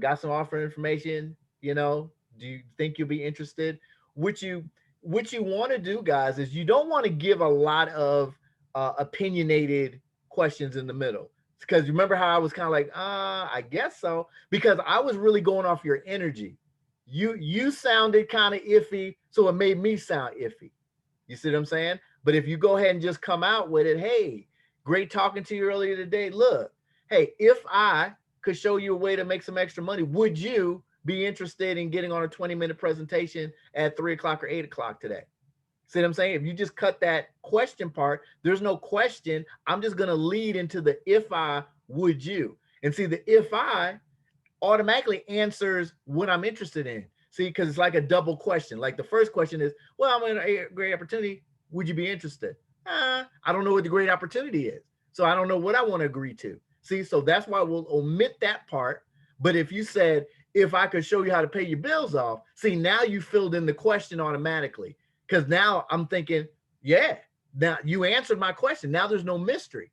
Got some offer information. Do you think you'll be interested? What you want to do, guys, is you don't want to give a lot of opinionated questions in the middle. Because remember how I was kind of like, I guess so, because I was really going off your energy. You sounded kind of iffy, so it made me sound iffy. You see what I'm saying? But if you go ahead and just come out with it, hey, great talking to you earlier today. Look, hey, if I could show you a way to make some extra money, would you be interested in getting on a 20-minute presentation at 3 o'clock or 8 o'clock today? See what I'm saying? If you just cut that question part, there's no question. I'm just going to lead into the if I, would you? And see, the if I automatically answers what I'm interested in. See, because it's like a double question. Like the first question is, well, I'm in a great opportunity. Would you be interested? I don't know what the great opportunity is. So I don't know what I want to agree to. See, so that's why we'll omit that part. But if you said, if I could show you how to pay your bills off, see, now you filled in the question automatically. Because now I'm thinking, yeah, now you answered my question. Now there's no mystery.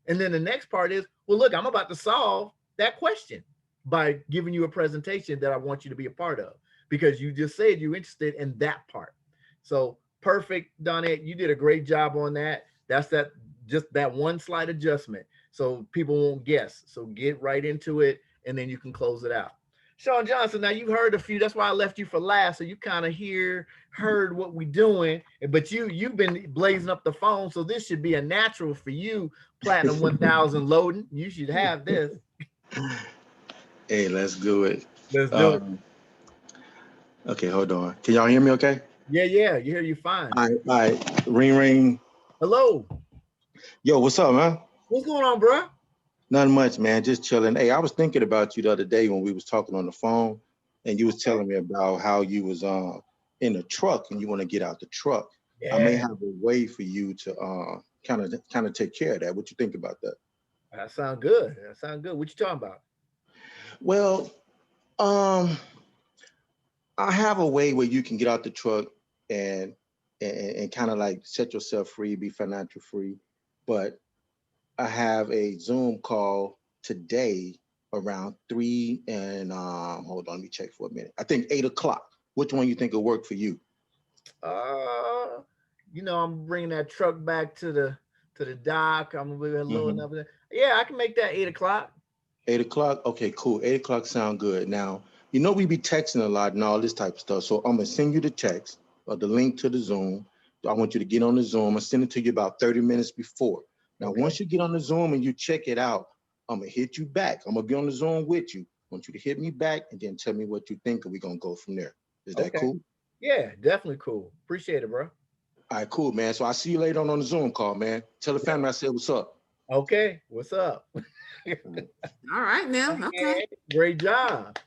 And then the next part is, well, look, I'm about to solve that question by giving you a presentation that I want you to be a part of, because you just said you're interested in that part. So perfect, Donette. You did a great job on that. That's just that one slight adjustment so people won't guess. So get right into it and then you can close it out. Shawn Johnson, now you've heard a few. That's why I left you for last. So you kind of heard what we're doing, but you've been blazing up the phone. So this should be a natural for you, Platinum 1000 loading. You should have this. Hey, let's do it. Let's do it. Okay, hold on. Can y'all hear me okay? Yeah. You hear you fine. All right. Ring, ring. Hello. Yo, what's up, man? What's going on, bro? Nothing much, man. Just chilling. Hey, I was thinking about you the other day when we was talking on the phone, and you was telling me about how you was in a truck and you want to get out the truck. Yeah. I may have a way for you to kind of take care of that. What you think about that? That sounds good. What you talking about? Well, I have a way where you can get out the truck and kind of like set yourself free, be financial free. But I have a Zoom call today around 3 and hold on, let me check for a minute. I think 8 o'clock. Which one you think will work for you? I'm bringing that truck back to the dock. I'm gonna be loading up. Yeah, I can make that 8 o'clock. 8 o'clock. Okay, cool. 8 o'clock sound good. Now, we be texting a lot and all this type of stuff. So I'm gonna send you the text or the link to the Zoom. I want you to get on the Zoom. I send it to you about 30 minutes before. Now, once you get on the Zoom and you check it out, I'm gonna hit you back. I'm gonna be on the Zoom with you. I want you to hit me back and then tell me what you think, and we're gonna go from there. Is that cool? Yeah, definitely cool. Appreciate it, bro. All right, cool, man. So I'll see you later on the Zoom call, man. Tell the family I said what's up. Okay, what's up? All right now. Okay. Great job.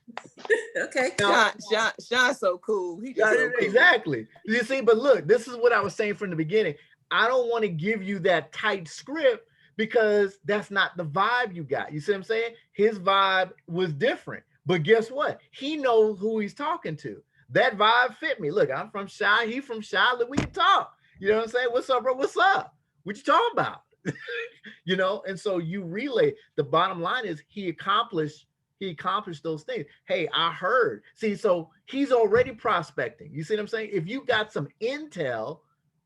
Okay. Shawn's so cool. He just so cool. Exactly. You see, but look, this is what I was saying from the beginning. I don't want to give you that tight script because that's not the vibe you got. You see what I'm saying? His vibe was different. But guess what? He knows who he's talking to. That vibe fit me. Look, I'm from Shy. He from Shy. Look, we can talk. You know what I'm saying? What's up, bro? What's up? What you talking about? And so you relay. The bottom line is he accomplished those things. Hey, I heard. See, so he's already prospecting. You see what I'm saying? If you got some intel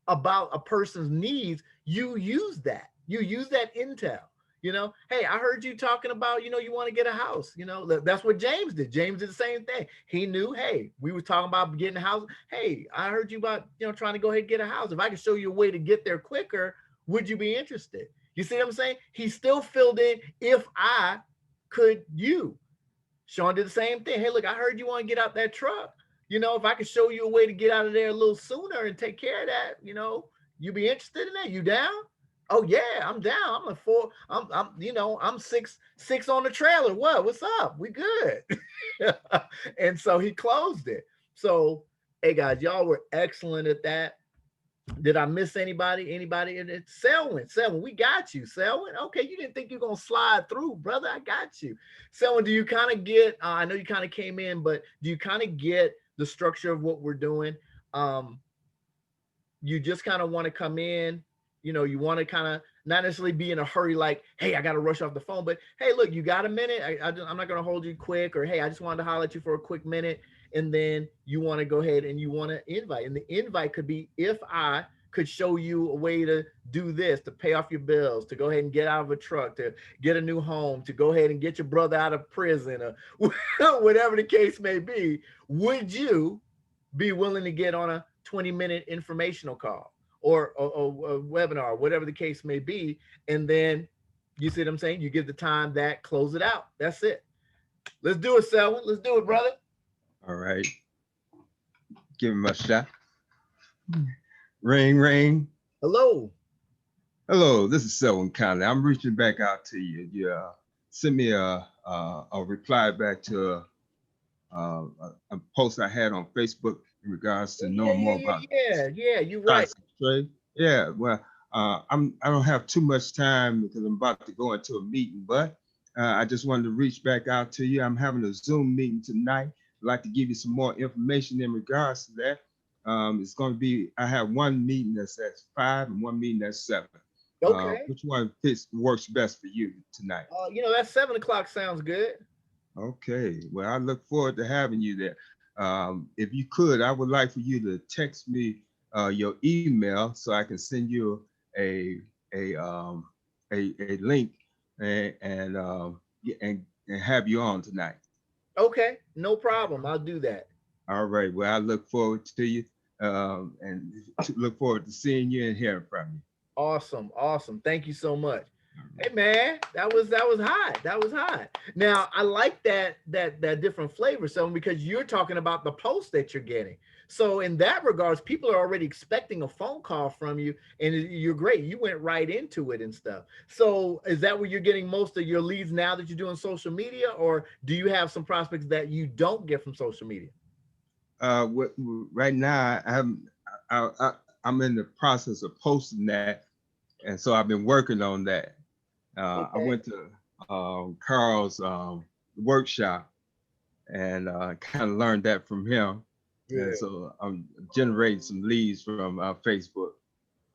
about a person's needs, you use that. You use that intel. You know, hey, I heard you talking about, you know, you want to get a house. You know, that's what James did. James did the same thing. He knew, hey, we were talking about getting a house. Hey, I heard you about, you know, trying to go ahead and get a house. If I can show you a way to get there quicker, would you be interested? You see what I'm saying? He still filled in, if I could you. Shawn did the same thing. Hey, look, I heard you want to get out that truck. You know, if I could show you a way to get out of there a little sooner and take care of that, you know, you be interested in that? You down? Oh yeah, I'm down. I'm a four. you know, I'm six on the trailer. What's up? We good. And so he closed it. So, hey guys, y'all were excellent at that. Did I miss anybody? Anybody? And it's Selwyn. Selwyn, we got you. Selwyn, okay, you didn't think you're gonna slide through, brother. I got you. Selwyn, do you kind of get? I know you kind of came in, but do you kind of get the structure of what we're doing? You just kind of want to come in. You know, you want to kind of not necessarily be in a hurry, like, hey, I got to rush off the phone, but hey, look, you got a minute. I'm not going to hold you quick, or hey, I just wanted to holler at you for a quick minute, and then you want to go ahead and you want to invite, and the invite could be, if I could show you a way to do this, to pay off your bills, to go ahead and get out of a truck, to get a new home, to go ahead and get your brother out of prison, or whatever the case may be, would you be willing to get on a 20-minute informational call or a webinar, whatever the case may be? And then, you see what I'm saying? You give the time, that, close it out. That's it. Let's do it, Selwyn. Let's do it, brother. All right. Give him a shot. Ring, ring. Hello. Hello, this is Selwyn Conley. I'm reaching back out to you. You sent me a reply back to a post I had on Facebook in regards to knowing more about. Yeah, you're right. Trade. Yeah, well, I don't have too much time because I'm about to go into a meeting, but I just wanted to reach back out to you. I'm having a Zoom meeting tonight. I'd like to give you some more information in regards to that. It's going to be, I have one meeting that's at 5 and one meeting that's 7. Okay. Which one works best for you tonight? You know, that 7 o'clock sounds good. Okay. Well, I look forward to having you there. If you could, I would like for you to text me your email so I can send you a link and have you on tonight. Okay, no problem. I'll do that. All right. Well, I look forward to you and look forward to seeing you and hearing from you. Awesome. Thank you so much. Hey man, that was hot. That was hot. Now I like that different flavor, so because you're talking about the post that you're getting. So in that regards, people are already expecting a phone call from you, and you're great. You went right into it and stuff. So is that where you're getting most of your leads now that you're doing social media, or do you have some prospects that you don't get from social media? Right now, I'm in the process of posting that, and so I've been working on that. Okay. I went to Carl's workshop and kind of learned that from him. Yeah. And so I'm generating some leads from Facebook.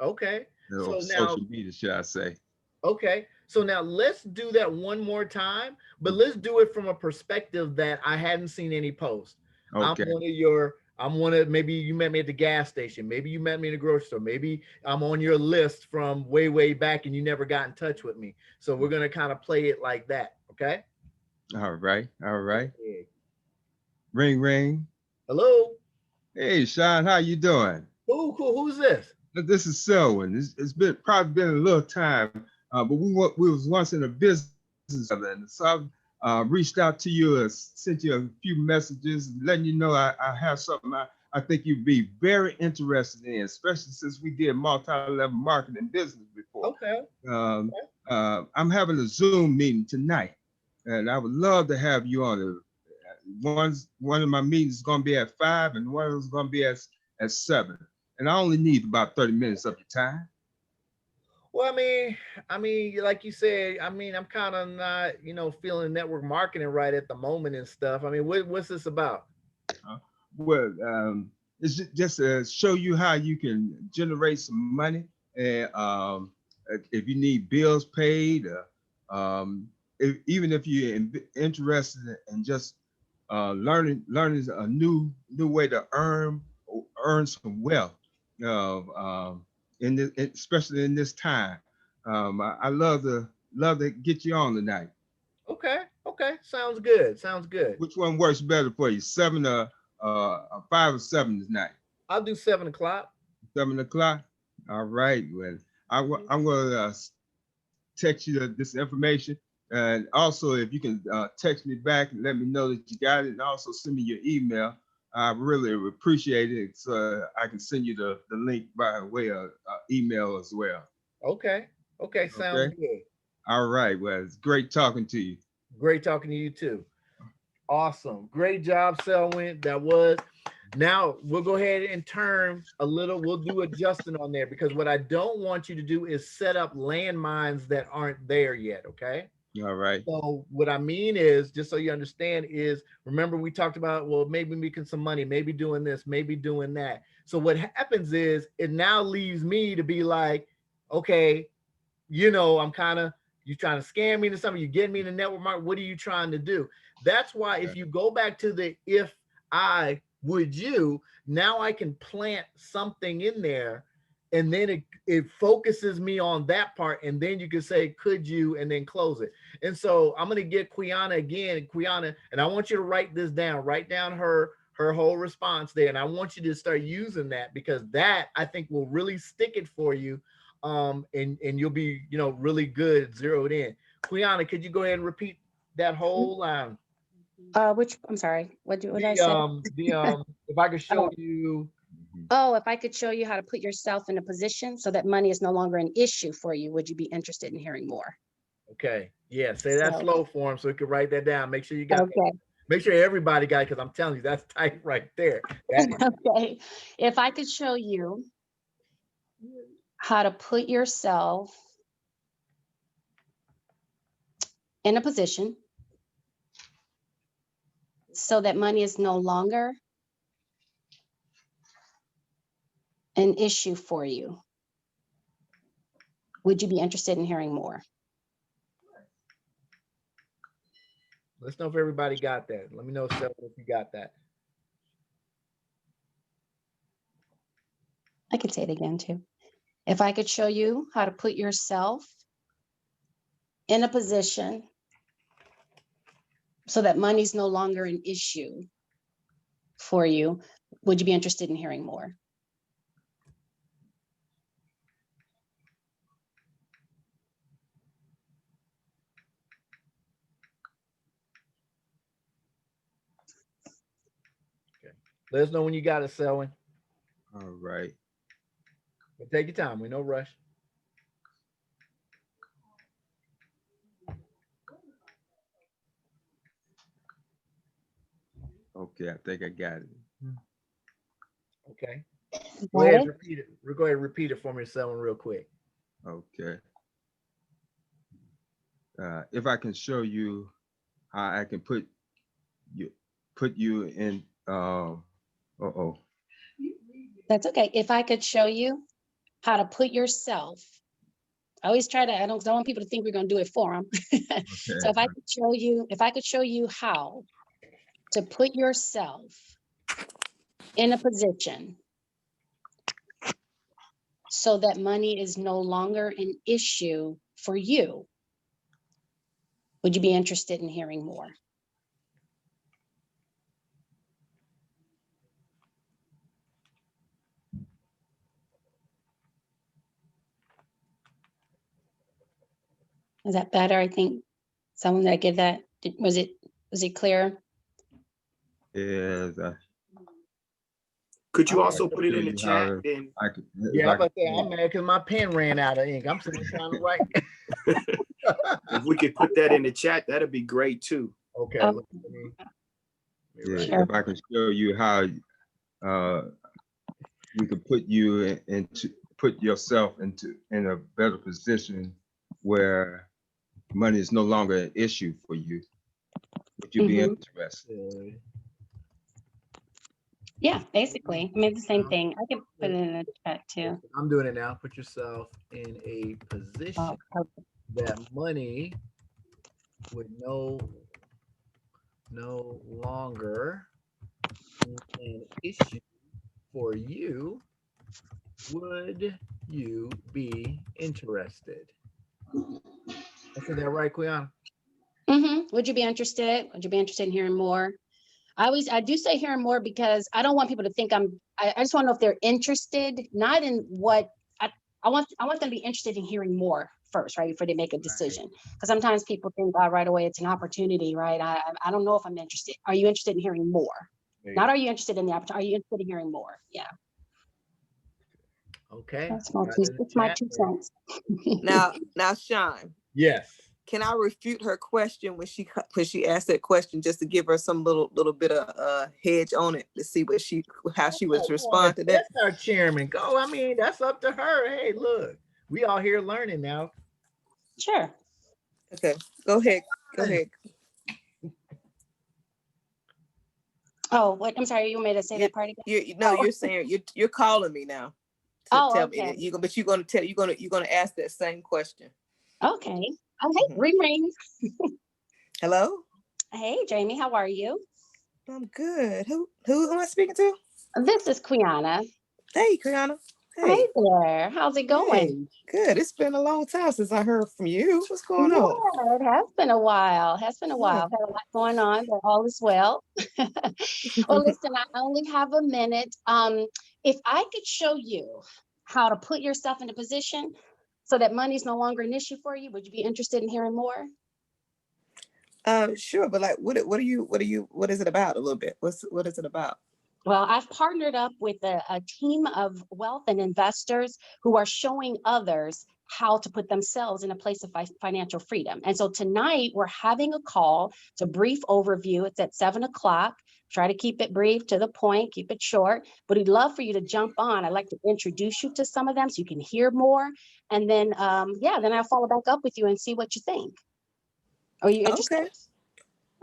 Okay. So social media, should I say. Okay. So now let's do that one more time, but let's do it from a perspective that I hadn't seen any posts. Okay. Maybe you met me at the gas station. Maybe you met me in the grocery store. Maybe I'm on your list from way back and you never got in touch with me. So we're going to kind of play it like that. Okay. All right. Okay. Ring, ring. Hello. Hey, Shawn, how you doing? Cool. Who's this? This is Selwyn. It's probably been a little time, but we was once in a business together. And so I reached out to you, sent you a few messages, letting you know I have something I think you'd be very interested in, especially since we did multi-level marketing business before. Okay. I'm having a Zoom meeting tonight, and I would love to have you on it. One of my meetings is going to be at 5, and one is going to be at 7. And I only need about 30 minutes of your time. Well, I mean, like you said, I'm kind of not, feeling network marketing right at the moment and stuff. I mean, what's this about? It's just to show you how you can generate some money. And if you need bills paid, even if you're interested in just learning a new way to earn some wealth, especially in this time. I love to love to get you on tonight. Okay. Okay. Sounds good. Sounds good. Which one works better for you? 5 or 7 tonight? I'll do 7 o'clock. 7 o'clock. All right. Well, I'm going to text you this information. And also, if you can text me back and let me know that you got it, and also send me your email, I really appreciate it. So I can send you the link by way of email as well. Okay. Okay. Sounds good. All right. Well, it's great talking to you. Great talking to you too. Awesome. Great job, Selwyn. That was. Now we'll go ahead and turn a little. We'll do adjusting on there because what I don't want you to do is set up landmines that aren't there yet. Okay. All right. So what I mean is, just so you understand, is remember we talked about, well, maybe making some money, maybe doing this, maybe doing that. So what happens is it now leaves me to be like, okay, I'm kind of, you trying to scam me into something, you getting me in the network market. What are you trying to do? That's why if you go back to the if I would you, now I can plant something in there and then it focuses me on that part. And then you can say, could you, and then close it. And so I'm going to get Quiana again, and I want you to write this down, write down her whole response there. And I want you to start using that because that I think will really stick it for you. And you'll be, really good zeroed in. Quiana, could you go ahead and repeat that whole line? I'm sorry. What did I say? If I could show you. Oh, if I could show you how to put yourself in a position so that money is no longer an issue for you, would you be interested in hearing more? Okay. Yeah. Say that slow for him so he can write that down. Make sure you got okay. Make sure everybody got it because I'm telling you, that's tight right there. Okay. If I could show you how to put yourself in a position so that money is no longer an issue for you, would you be interested in hearing more? Let's know if everybody got that. Let me know if you got that. I could say it again too. If I could show you how to put yourself in a position so that money's no longer an issue for you, would you be interested in hearing more? Okay. Let us know when you got it, Selwyn. All right. But take your time. We're no rush. Okay, I think I got it. Okay. Go ahead and repeat it. Go ahead and repeat it for me, Selwyn, real quick. Okay. If I can show you how I can put you in. That's okay. If I could show you how to put yourself. I always try to. I don't want people to think we're going to do it for them. Okay. So if I could show you how to put yourself in a position so that money is no longer an issue for you, would you be interested in hearing more? Is that better? I think someone that give that, was it clear? Yes. Could you also put it in the chat? Then I'm about to say, I'm mad because my pen ran out of ink. I'm sitting trying to write. If we could put that in the chat, that'd be great too. Okay. If I can show you how we could put you put yourself in a better position where money is no longer an issue for you, would you be interested? Yeah, basically. I mean, it's the same thing. I can put it in the chat too. I'm doing it now. Put yourself in a position that money would no longer be an issue for you. Would you be interested? I said that right, Quiana? Would you be interested? Would you be interested in hearing more? I do say hearing more because I don't want people to think I just want to know if they're interested, not in what I want them to be interested in hearing more first, right? Before they make a decision. Because sometimes people think right away it's an opportunity, right? I don't know if I'm interested. Are you interested in hearing more? Not are you interested in the opportunity? Are you interested in hearing more? Yeah. Okay. That's my two cents. Now, Shawn. Yes. Can I refute her question when she asked that question, just to give her some little bit of hedge on it to see how she would respond to that? That's our chairman. Go. I mean, that's up to her. Hey, look, we all here learning now. Sure. Okay. Go ahead. Go ahead. Oh, what? I'm sorry. You want me to say that part again? You're saying you're calling me now. Tell me that you're gonna ask that same question. Okay. Okay. Ring ring. Hello. Hey, Jamie. How are you? I'm good. Who am I speaking to? This is Quiana. Hey, Quiana. Hey there. How's it going? Hey, good. It's been a long time since I heard from you. What's going on? It has been a while. I've had a lot going on, but all is well. Well, listen, I only have a minute. If I could show you how to put yourself in a position so that money is no longer an issue for you, would you be interested in hearing more? Sure, but like, what is it about a little bit? What is it about? Well, I've partnered up with a team of wealth and investors who are showing others how to put themselves in a place of financial freedom. And so tonight we're having a call. It's a brief overview. It's at 7 o'clock. Try to keep it brief, to the point, keep it short, but we'd love for you to jump on. I'd like to introduce you to some of them so you can hear more. And then, then I'll follow back up with you and see what you think. Are you interested? Okay.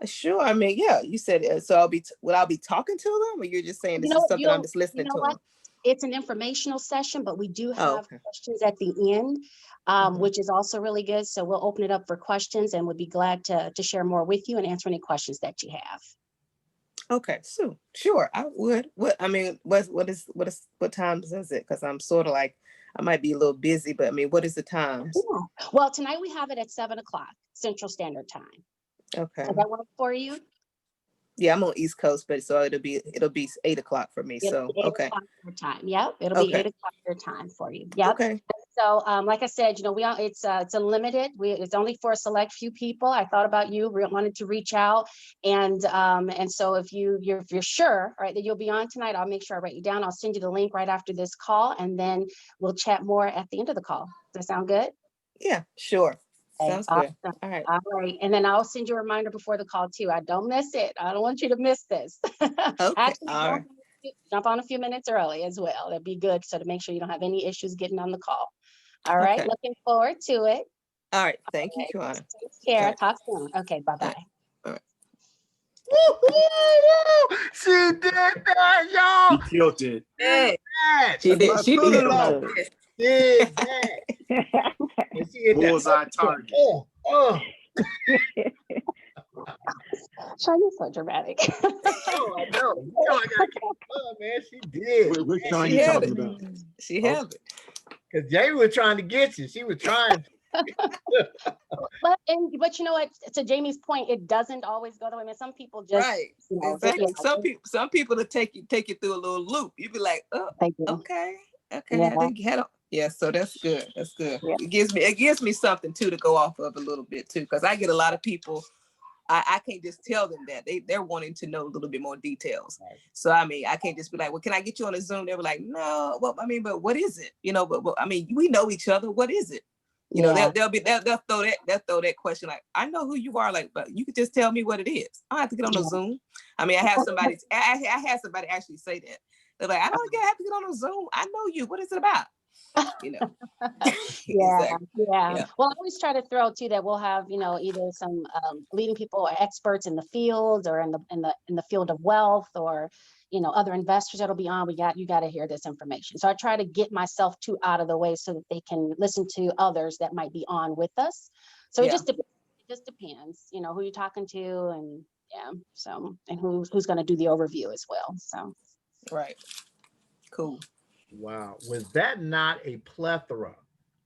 Sure. I mean, yeah, you said, so will I be talking to them, or you're just saying this is something I'm just listening to them? It's an informational session, but we do have questions at the end, which is also really good. So we'll open it up for questions and would be glad to share more with you and answer any questions that you have. Okay, so sure, I would. What times is it? Because I'm sort of like, I might be a little busy, but I mean, what is the times? Yeah. Well, tonight we have it at 7 o'clock Central Standard Time. Okay. Does that work for you? Yeah, I'm on East Coast, but so it'll be 8 o'clock for me. So okay. Your time. Yep, it'll be 8 o'clock your time for you. Yep. Okay. So, like I said, it's a limited. It's only for a select few people. I thought about you. Wanted to reach out, and so if you're sure, right, that you'll be on tonight, I'll make sure I write you down. I'll send you the link right after this call, and then we'll chat more at the end of the call. Does that sound good? Yeah, sure. Sounds good. All right. All right. And then I'll send you a reminder before the call too. I don't miss it. I don't want you to miss this. Okay. Actually, jump on a few minutes early as well. That'd be good. So to make sure you don't have any issues getting on the call. All right. Okay. Looking forward to it. All right. Thank you, Shawn. Take care. Right. Talk soon. Okay. Bye-bye. All right. She did that, y'all. She killed it. Hey. She did. She did. Did that. Bullseye target. Shawn, you're so dramatic. Oh, I know. I gotta keep man. She did. Which Shawn you talking about? She held it. Because Jamie was trying to get you. She was trying. But you know what? To Jamie's point, it doesn't always go that way. I mean, some people just exactly. Some people to take you through a little loop. You be like, oh, okay. Yeah, so that's good. That's good. Yeah. It gives me something too to go off of a little bit too, because I get a lot of people. I can't just tell them that they're wanting to know a little bit more details. Right. So I mean, I can't just be like, well, can I get you on a Zoom? They were like, no. Well, I mean, but what is it? But I mean, we know each other. What is it? They'll throw that question like, I know who you are, like, but you could just tell me what it is. I don't have to get on a Zoom. I mean, I had somebody actually say that. They're like, I don't have to get on a Zoom. I know you. What is it about? Yeah. Well, I always try to throw too that we'll have either some leading people or experts in the field or in the field of wealth or other investors that'll be on. You got to hear this information. So I try to get myself too out of the way so that they can listen to others that might be on with us. So it just depends, who you're talking to and and who's going to do the overview as well. So right. Cool. Wow. Was that not a plethora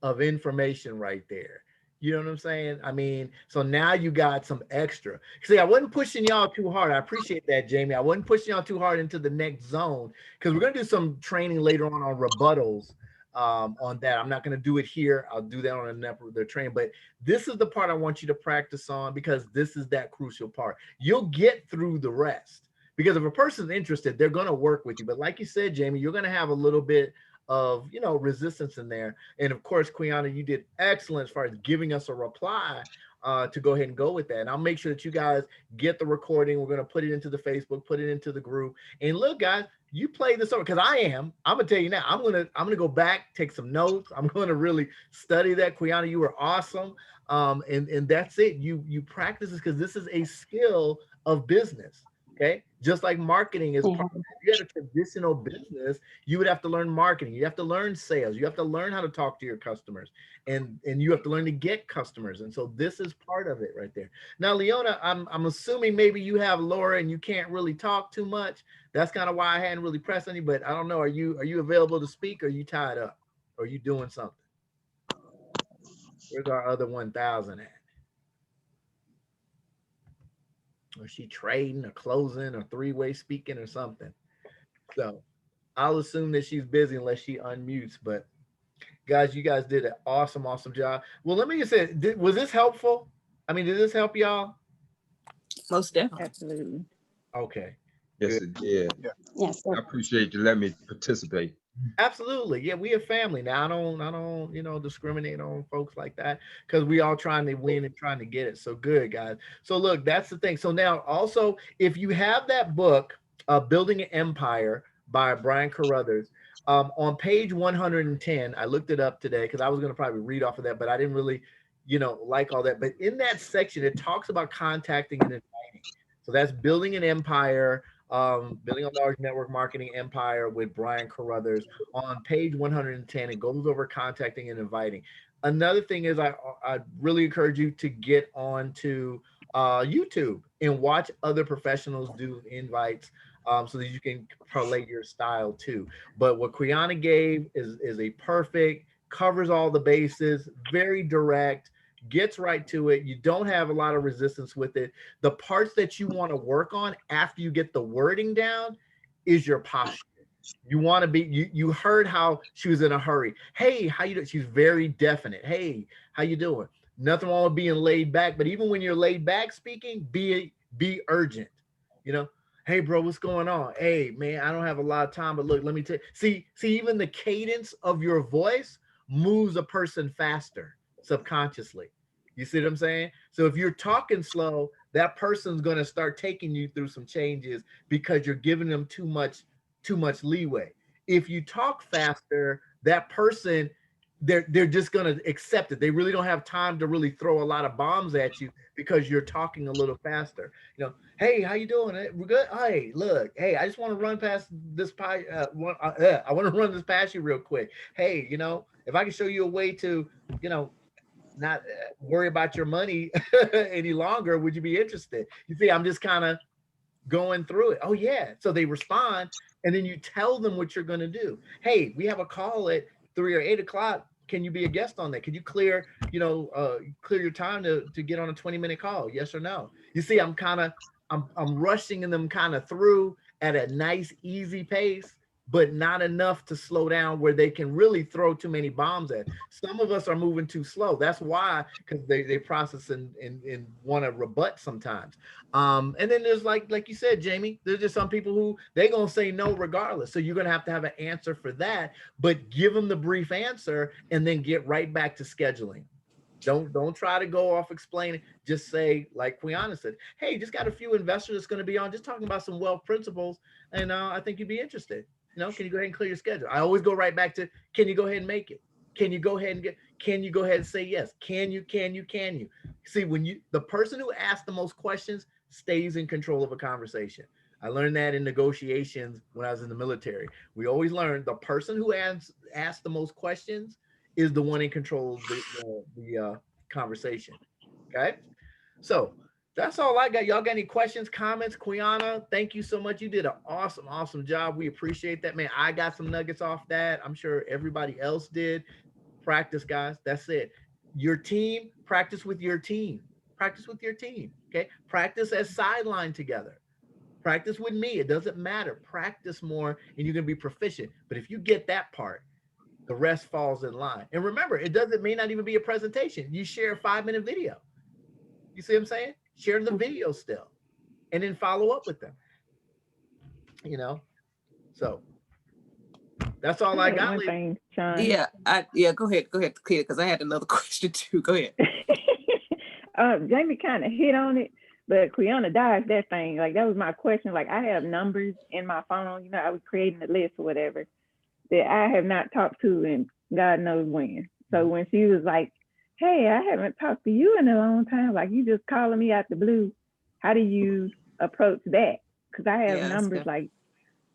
of information right there? You know what I'm saying? I mean, so now you got some extra. See, I wasn't pushing y'all too hard. I appreciate that, Jamie. I wasn't pushing y'all too hard into the next zone because we're gonna do some training later on rebuttals on that. I'm not gonna do it here. I'll do that on the train. But this is the part I want you to practice on because this is that crucial part. You'll get through the rest because if a person's interested, they're gonna work with you. But like you said, Jamie, you're gonna have a little bit of resistance in there. And of course, Quiana, you did excellent as far as giving us a reply to go ahead and go with that. And I'll make sure that you guys get the recording. We're gonna put it into the Facebook, put it into the group. And look, guys, you play this over because I'm gonna tell you now, I'm gonna go back, take some notes. I'm gonna really study that. Quiana, you were awesome. And that's it. You practice this because this is a skill of business. Okay, just like marketing is part of it. If you had a traditional business, you would have to learn marketing. You have to learn sales. You have to learn how to talk to your customers, and you have to learn to get customers. And so this is part of it right there. Now, Leona, I'm assuming maybe you have Laura and you can't really talk too much. That's kind of why I hadn't really pressed any. But I don't know. Are you available to speak? Or are you tied up? Or are you doing something? Where's our other 1,000 at? Or she trading or closing or three-way speaking or something. So I'll assume that she's busy unless she unmutes. But guys, you guys did an awesome, awesome job. Well, let me just say, was this helpful? I mean, did this help y'all? Most definitely. Absolutely. Okay. Yes, Good. it did. Yeah. Yes. I appreciate you letting me participate. Absolutely. Yeah, we a family. Now I don't, discriminate on folks like that because we all trying to win and trying to get it. So good, guys. So look, that's the thing. So now also, if you have that book, Building an Empire by Brian Carruthers, on page 110, I looked it up today because I was going to probably read off of that, but I didn't really, like all that. But in that section, it talks about contacting and inviting. So that's Building an Empire, Building a Large Network Marketing Empire with Brian Carruthers on page 110. It goes over contacting and inviting. Another thing is I really encourage you to get onto YouTube and watch other professionals do invites so that you can parlay your style too. But what Quiana gave is a perfect, covers all the bases, very direct, gets right to it. You don't have a lot of resistance with it. The parts that you want to work on after you get the wording down is your posture. You want to be, you heard how she was in a hurry. Hey, how you doing? She's very definite. Hey, how you doing? Nothing wrong with being laid back, but even when you're laid back speaking, be urgent. You know, hey bro, what's going on? Hey man, I don't have a lot of time, but look, let me tell you. See, even the cadence of your voice moves a person faster subconsciously. You see what I'm saying? So if you're talking slow, that person's going to start taking you through some changes because you're giving them too much leeway. If you talk faster, that person they're just going to accept it. They really don't have time to really throw a lot of bombs at you because you're talking a little faster. Hey, how you doing? We're good. Hey, look, hey, I just want to run past this pie. I want to run this past you real quick. Hey, if I can show you a way to, not worry about your money any longer, would you be interested? You see, I'm just kind of going through it. Oh yeah. So they respond, and then you tell them what you're going to do. Hey, we have a call at 3 or 8 o'clock. Can you be a guest on that? Can you clear your time to get on a 20-minute call? Yes or no? You see, I'm rushing them kind of through at a nice, easy pace, but not enough to slow down where they can really throw too many bombs at. Some of us are moving too slow. That's why, because they process and want to rebut sometimes. And then there's like you said, Jamie, there's just some people who they're gonna say no regardless. So you're gonna have an answer for that, but give them the brief answer and then get right back to scheduling. Don't try to go off explaining. Just say, like Quiana said, hey, just got a few investors that's going to be on, just talking about some wealth principles, and I think you'd be interested. Can you go ahead and clear your schedule? I always go right back to, can you go ahead and make it? Can you go ahead and can you go ahead and say yes? Can you? See, when the person who asks the most questions stays in control of a conversation. I learned that in negotiations when I was in the military. We always learned the person who asks the most questions is the one in control of the conversation. Okay. So that's all I got. Y'all got any questions, comments? Quiana, thank you so much. You did an awesome, awesome job. We appreciate that, man. I got some nuggets off that. I'm sure everybody else did. Practice, guys. That's it. Your team, practice with your team. Practice with your team. Okay. Practice as sideline together. Practice with me. It doesn't matter. Practice more and you're going to be proficient. But if you get that part, the rest falls in line. And remember, may not even be a presentation. You share a 5-minute video. You see what I'm saying? Share the video still and then follow up with them. You know, so that's all I got. One thing, Shawn. Yeah, go ahead, because I had another question too. Go ahead. Jamie kind of hit on it, but Quiana dodged that thing. Like, that was my question. Like, I have numbers in my phone. You know, I was creating a list or whatever that I have not talked to in God knows when. So when she was like, hey, I haven't talked to you in a long time, like, you just calling me out the blue, how do you approach that? Because I have numbers, like,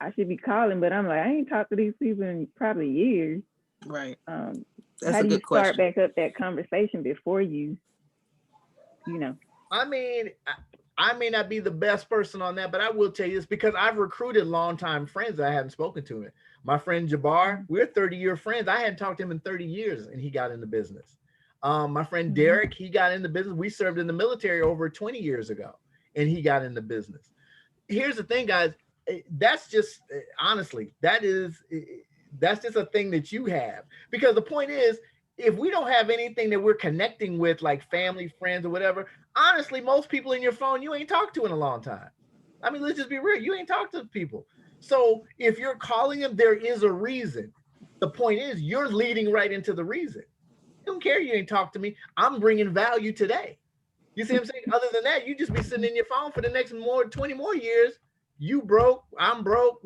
I should be calling, but I'm like, I ain't talked to these people in probably years. Right. That's how do you start back up that conversation before you know? I mean, I may not be the best person on that, but I will tell you this because I've recruited longtime friends that I haven't spoken to. It. My friend Jabbar, we're 30-year friends. I hadn't talked to him in 30 years, and he got into business. My friend Derek, he got into business. We served in the military over 20 years ago, and he got into business. Here's the thing, guys. That's just honestly, that's just a thing that you have, because the point is, if we don't have anything that we're connecting with, like family, friends, or whatever, honestly, most people in your phone you ain't talked to in a long time. I mean, let's just be real. You ain't talked to people. So if you're calling them, there is a reason. The point is, you're leading right into the reason. I don't care you ain't talked to me. I'm bringing value today. You see what I'm saying? Other than that, you just be sitting in your phone for the next 20 more years. You broke, I'm broke.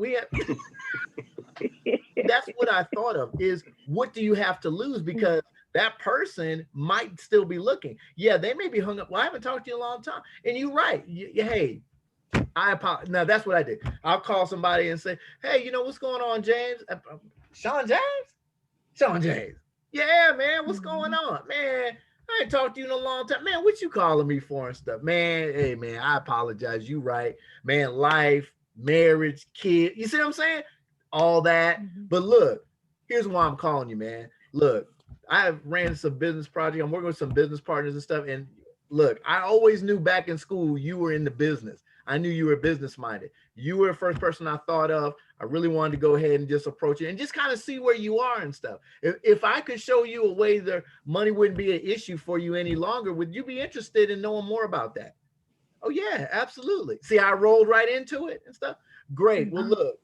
That's what I thought of is, what do you have to lose? Because that person might still be looking. Yeah, they may be hung up. Well, I haven't talked to you in a long time. And you're right. Hey, I apologize. Now, that's what I did. I'll call somebody and say, hey, you know, what's going on, James? Shawn James? Shawn James. Yeah, man, what's going on? Man, I ain't talked to you in a long time. Man, what you calling me for and stuff? Man, hey, man, I apologize. You right. Man, life, marriage, kid. You see what I'm saying? All that. But look, here's why I'm calling you, man. Look, I have ran some business projects. I'm working with some business partners and stuff. And look, I always knew back in school you were in the business. I knew you were business minded. You were the first person I thought of. I really wanted to go ahead and just approach it and just kind of see where you are and stuff. If I could show you a way that money wouldn't be an issue for you any longer, would you be interested in knowing more about that? Oh yeah, absolutely. See, I rolled right into it and stuff. Great. Well, look,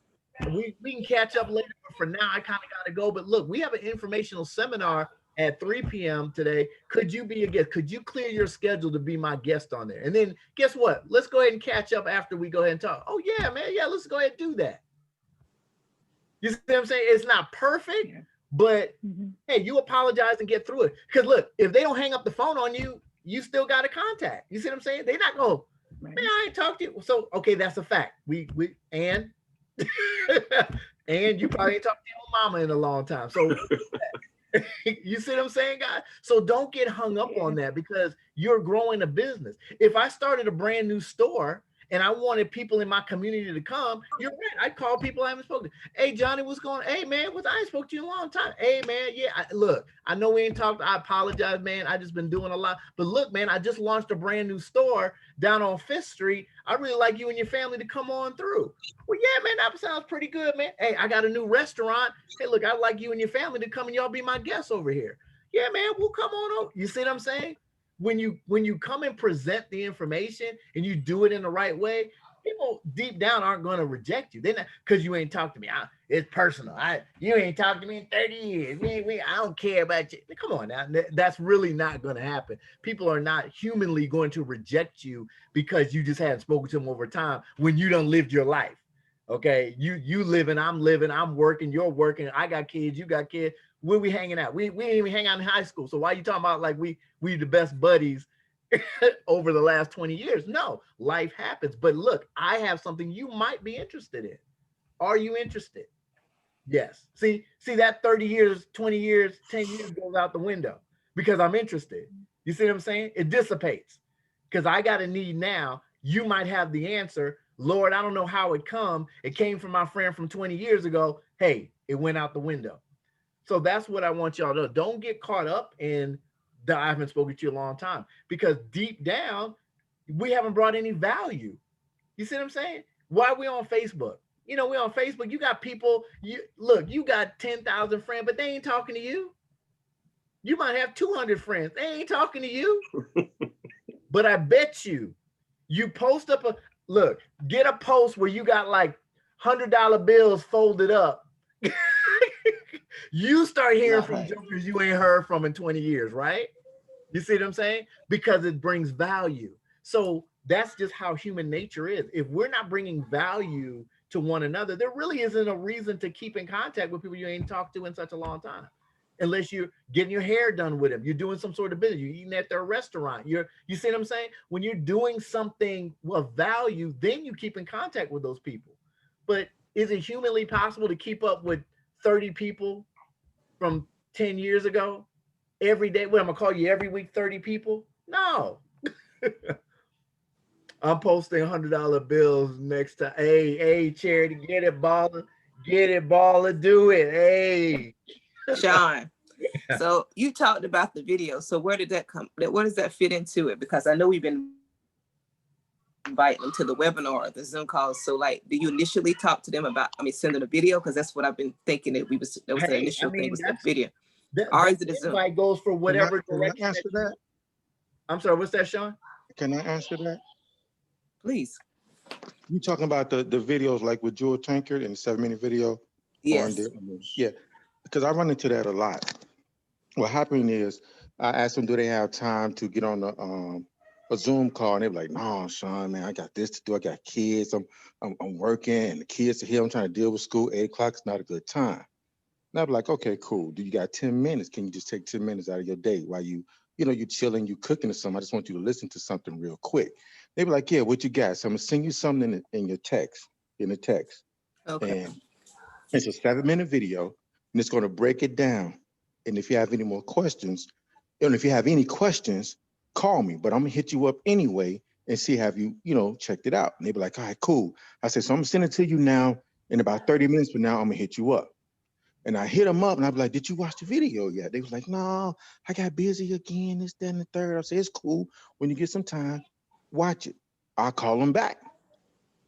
we can catch up later, but for now I kind of got to go. But look, we have an informational seminar at 3 p.m. today. Could you be a guest? Could you clear your schedule to be my guest on there? And then guess what? Let's go ahead and catch up after we go ahead and talk. Oh yeah, man. Yeah, let's go ahead and do that. You see what I'm saying? It's not perfect, but hey, you apologize and get through it. Because look, if they don't hang up the phone on you, you still got a contact. You see what I'm saying? They're not going, man, I ain't talked to you. So, okay, that's a fact. And you probably ain't talked to your mama in a long time. So you see what I'm saying, guys? So don't get hung up on that, because you're growing a business. If I started a brand new store and I wanted people in my community to come, you're right. I'd call people I haven't spoken to. Hey, Johnny, what's going on? Hey, man, I ain't spoke to you in a long time. Hey, man, yeah, look, I know we ain't talked. I apologize, man. I just been doing a lot. But look, man, I just launched a brand new store down on 5th Street. I really like you and your family to come on through. Well, yeah, man, that sounds pretty good, man. Hey, I got a new restaurant. Hey, look, I'd like you and your family to come and y'all be my guests over here. Yeah, man, we'll come on over. You see what I'm saying? When you come and present the information and you do it in the right way, people deep down aren't going to reject you. They're not, because you ain't talked to me. It's personal. You ain't talked to me in 30 years. I don't care about you. Come on now. That's really not going to happen. People are not humanly going to reject you because you just hadn't spoken to them over time when you done lived your life. Okay, you living, I'm living, I'm working, you're working. I got kids, you got kids. Where we hanging out? We didn't even hang out in high school. So why are you talking about like we the best buddies over the last 20 years? No, life happens. But look, I have something you might be interested in. Are you interested? Yes. See that 30 years, 20 years, 10 years goes out the window because I'm interested. You see what I'm saying? It dissipates because I got a need now. You might have the answer. Lord, I don't know how it come. It came from my friend from 20 years ago. Hey, it went out the window. So that's what I want y'all to know. Don't get caught up in that I haven't spoken to you in a long time, because deep down, we haven't brought any value. You see what I'm saying? Why are we on Facebook? You know, we on Facebook. You got people, you got 10,000 friends, but they ain't talking to you. You might have 200 friends. They ain't talking to you. But I bet you post up get a post where you got like $100 bills folded up. You start hearing from jokers you ain't heard from in 20 years, right? You see what I'm saying? Because it brings value. So that's just how human nature is. If we're not bringing value to one another, there really isn't a reason to keep in contact with people you ain't talked to in such a long time. Unless you're getting your hair done with them, you're doing some sort of business, you're eating at their restaurant, you see what I'm saying? When you're doing something of value, then you keep in contact with those people. But is it humanly possible to keep up with 30 people from 10 years ago every day? What, I'm gonna call you every week 30 people? No. I'm posting $100 bills next to, hey, Charity, get it, baller, do it, hey. Shawn, so you talked about the video. So where did that come? Where does that fit into it? Because I know we've been inviting them to the webinar or the Zoom calls. So like, do you initially talk to them about, send them a video? Because that's what I've been thinking that was the initial thing was the video. Or is it a Zoom? Invite goes for whatever direction. Can I answer that? I'm sorry, what's that, Shawn? Can I answer that? Please. You talking about the videos like with Jewel Tankard and the 7-minute video? Yes. Yeah, because I run into that a lot. What happened is I asked them, do they have time to get on a Zoom call? And they were like, no, Shawn, man, I got this to do. I got kids. I'm working, and the kids are here. I'm trying to deal with school. 8 o'clock is not a good time. And I'm like, okay, cool. Do you got 10 minutes? Can you just take 10 minutes out of your day while you chilling, you cooking or something? I just want you to listen to something real quick. They were like, yeah, what you got? So I'm gonna send you something in the text. Okay. And it's a 7-minute video, and it's gonna break it down. And if you have any more questions, and if you have any questions, call me. But I'm gonna hit you up anyway and see have you, checked it out. And they be like, all right, cool. I said, so I'm gonna send it to you now. In about 30 minutes from now, I'm gonna hit you up. And I hit them up and I be like, did you watch the video yet? They was like, no, I got busy again, this, that, and the third. I said, it's cool. When you get some time, watch it. I'll call them back.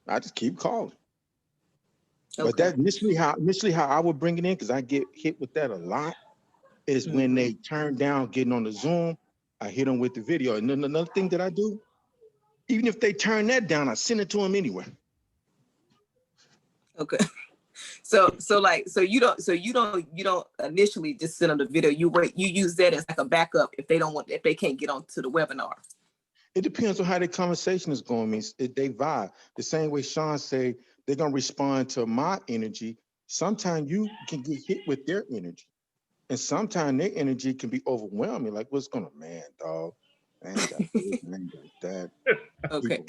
I just keep calling. Okay. But that's initially how I would bring it in, because I get hit with that a lot, is when they turn down getting on the Zoom, I hit them with the video. And then another thing that I do, even if they turn that down, I send it to them anyway. Okay. So you don't initially just send them the video. You use that as like a backup if they can't get onto the webinar. It depends on how the conversation is going. They vibe the same way. Shawn say they're gonna respond to my energy. Sometimes you can get hit with their energy, and sometimes their energy can be overwhelming. Like, what's going on, man, dog? I ain't got this, I ain't got that. Okay.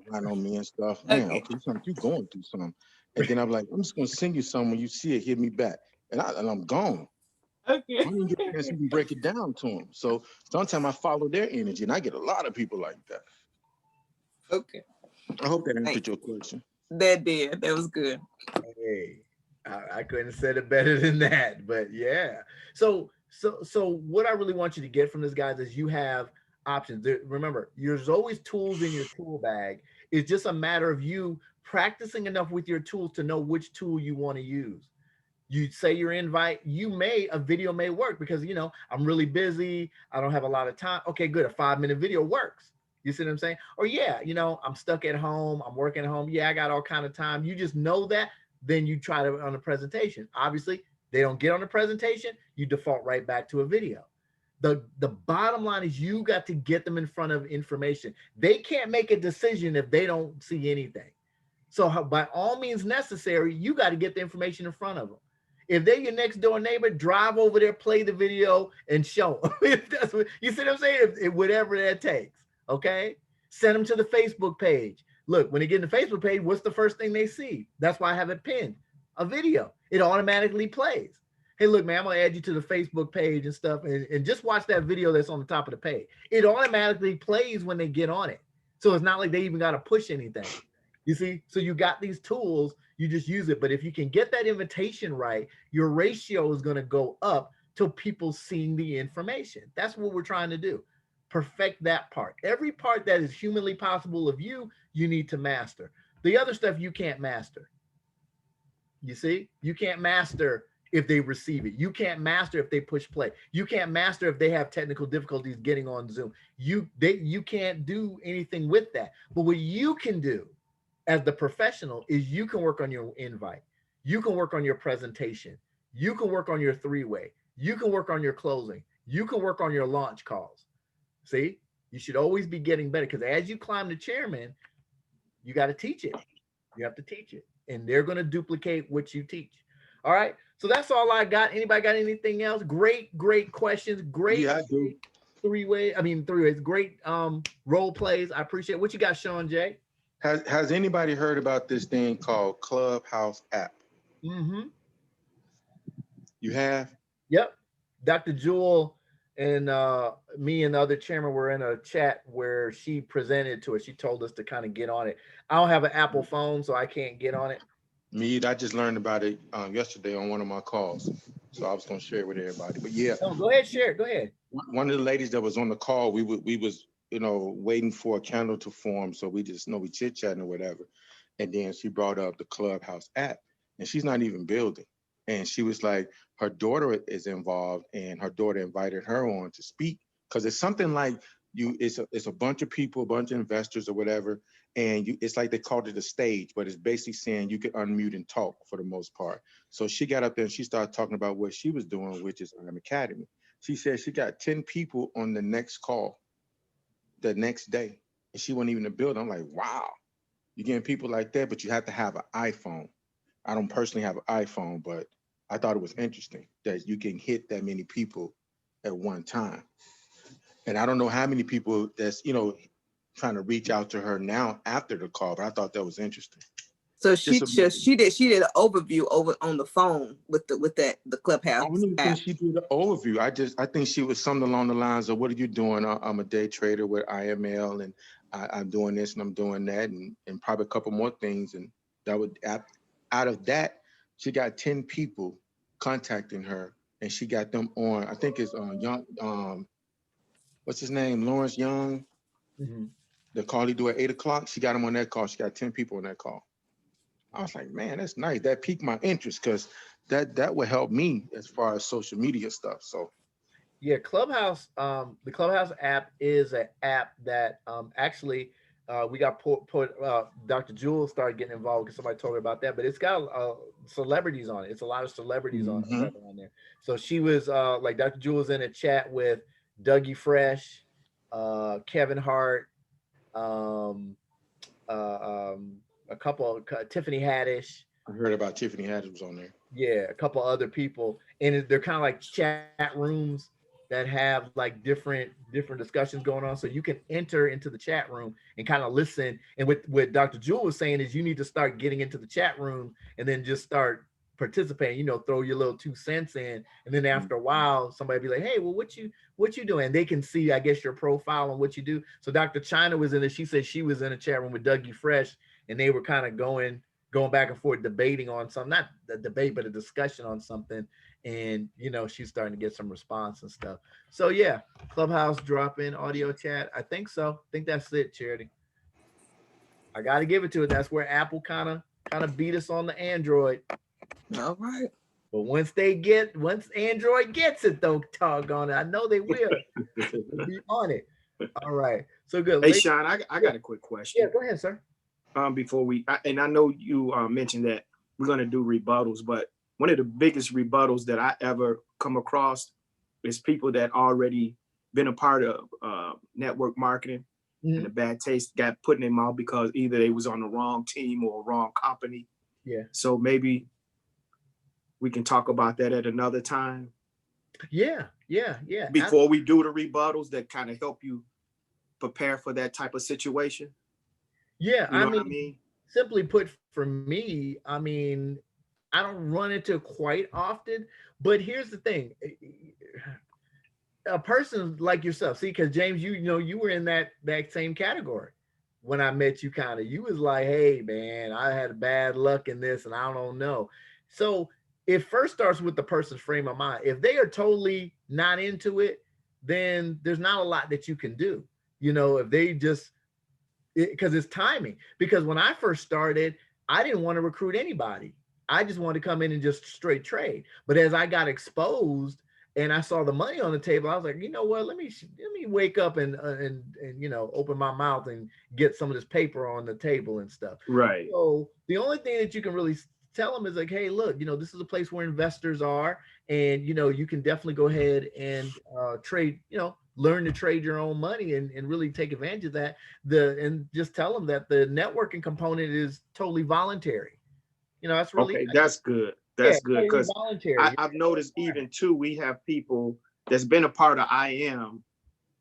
Relying on me and stuff. Man, okay, you going through something. And then I'm like, I'm just gonna send you something. When you see it, hit me back, and I'm gone. Okay. I didn't get a chance to even break it down to them. So sometimes I follow their energy, and I get a lot of people like that. Okay. I hope that answered your question. That did. That was good. Hey, I couldn't have said it better than that. But yeah. So what I really want you to get from this, guys, is you have options. Remember, there's always tools in your tool bag. It's just a matter of you practicing enough with your tools to know which tool you want to use. You say your invite, a video may work because, I'm really busy. I don't have a lot of time. Okay, good. A 5-minute video works. You see what I'm saying? Or yeah, I'm stuck at home. I'm working at home. Yeah, I got all kind of time. You just know that. Then you try to on a presentation. Obviously, they don't get on the presentation. You default right back to a video. The bottom line is you got to get them in front of information. They can't make a decision if they don't see anything. So by all means necessary, you got to get the information in front of them. If they're your next door neighbor, drive over there, play the video, and show them. That's what, you see what I'm saying? Whatever that takes, okay? Send them to the Facebook page. Look, when they get in the Facebook page, what's the first thing they see? That's why I have it pinned, a video. It automatically plays. Hey, look, man, I'm going to add you to the Facebook page and stuff, and just watch that video that's on the top of the page. It automatically plays when they get on it. So it's not like they even got to push anything. You see, so you got these tools, you just use it. But if you can get that invitation right, your ratio is going to go up till people seeing the information. That's what we're trying to do. Perfect that part. Every part that is humanly possible of you, you need to master. The other stuff you can't master. You see, you can't master if they receive it. You can't master if they push play. You can't master if they have technical difficulties getting on Zoom. You can't do anything with that. But what you can do as the professional is you can work on your invite. You can work on your presentation. You can work on your three-way. You can work on your closing. You can work on your launch calls. See, you should always be getting better because as you climb the chairman, you got to teach it. You have to teach it, and they're going to duplicate what you teach. All right. So that's all I got. Anybody got anything else? Great questions. Great Yeah, I do. three ways. Great role plays. I appreciate it. What you got, Shawn J? Has anybody heard about this thing called Clubhouse app? Mm-hmm. You have? Yep. Dr. Jewel and me and the other chairman were in a chat where she presented to us. She told us to kind of get on it. I don't have an Apple phone, so I can't get on it. Me, I just learned about it yesterday on one of my calls. So I was going to share it with everybody. But yeah. No, go ahead, share it. Go ahead. One of the ladies that was on the call, we was, waiting for a candle to form. So we just, we chit-chatting or whatever. And then she brought up the Clubhouse app, and she's not even building. And she was like, her daughter is involved, and her daughter invited her on to speak. Because it's something like it's a bunch of people, a bunch of investors or whatever. And it's like they called it a stage, but it's basically saying you can unmute and talk for the most part. So she got up there and she started talking about what she was doing, which is Academy. She said she got 10 people on the next call the next day, and she wasn't even in the building. I'm like, wow, you're getting people like that, but you have to have an iPhone. I don't personally have an iPhone, but I thought it was interesting that you can hit that many people at one time. And I don't know how many people that's, trying to reach out to her now after the call, but I thought that was interesting. So she did an overview over on the phone with the Clubhouse. I don't even think she did an overview. I think she was something along the lines of, what are you doing? I'm a day trader with IML, and I'm doing this and I'm doing that, and probably a couple more things. And that would, out of that, she got 10 people contacting her, and she got them on. I think it's Young. What's his name? Lawrence Young. Mm-hmm. The call he do at 8 o'clock. She got him on that call. She got 10 people on that call. I was like, man, that's nice. That piqued my interest because that would help me as far as social media stuff. So yeah, Clubhouse, the Clubhouse app is an app that actually we got put Dr. Jewel started getting involved because somebody told her about that, but it's got celebrities on it. It's a lot of celebrities on there. So she was like Dr. Jewel was in a chat with Dougie Fresh, Kevin Hart, a couple Tiffany Haddish. I heard about Tiffany Haddish was on there. Yeah, a couple other people, and they're kind of like chat rooms that have like different discussions going on. So you can enter into the chat room and kind of listen. And what Dr. Jewel was saying is you need to start getting into the chat room and then just start participating, throw your little 2 cents in. And then after a while, somebody be like, hey, well, what you doing? And they can see, I guess, your profile and what you do. So Dr. China was in it. She said she was in a chat room with Dougie Fresh, and they were kind of going back and forth, debating on something, not a debate, but a discussion on something. And, she's starting to get some response and stuff. So yeah, Clubhouse drop-in audio chat. I think so. I think that's it, Charity. I got to give it to it. That's where Apple kind of beat us on the Android. All right. But once Android gets it, though, doggone it, I know they will. They'll be on it. All right. So good. Hey, Shawn, I got a quick question. Yeah, go ahead, sir. Before I know you mentioned that we're going to do rebuttals, but one of the biggest rebuttals that I ever come across is people that already been a part of network marketing, and the bad taste got put in their mouth because either they was on the wrong team or wrong company. Yeah. So maybe we can talk about that at another time. Yeah. Before we do the rebuttals that kind of help you prepare for that type of situation. Yeah, you know what I mean? Simply put, for me, I don't run into it quite often, but here's the thing. A person like yourself, see, because James, you were in that same category when I met you. You was like, hey man, I had bad luck in this and I don't know. So it first starts with the person's frame of mind. If they are totally not into it, then there's not a lot that you can do. You know, if they just, because it's timing. Because when I first started, I didn't want to recruit anybody. I just wanted to come in and just straight trade. But as I got exposed and I saw the money on the table, I was like, you know what? Let me wake up and you know, open my mouth and get some of this paper on the table and stuff. Right. So the only thing that you can really tell them is like, hey, look, you know, this is a place where investors are, and you know, you can definitely go ahead and trade, you know, learn to trade your own money and really take advantage of that. And just tell them that the networking component is totally voluntary. You know, that's really Okay, nice. that's good. Yeah, That's good, totally because voluntary. I've noticed even too, we have people that's been a part of IM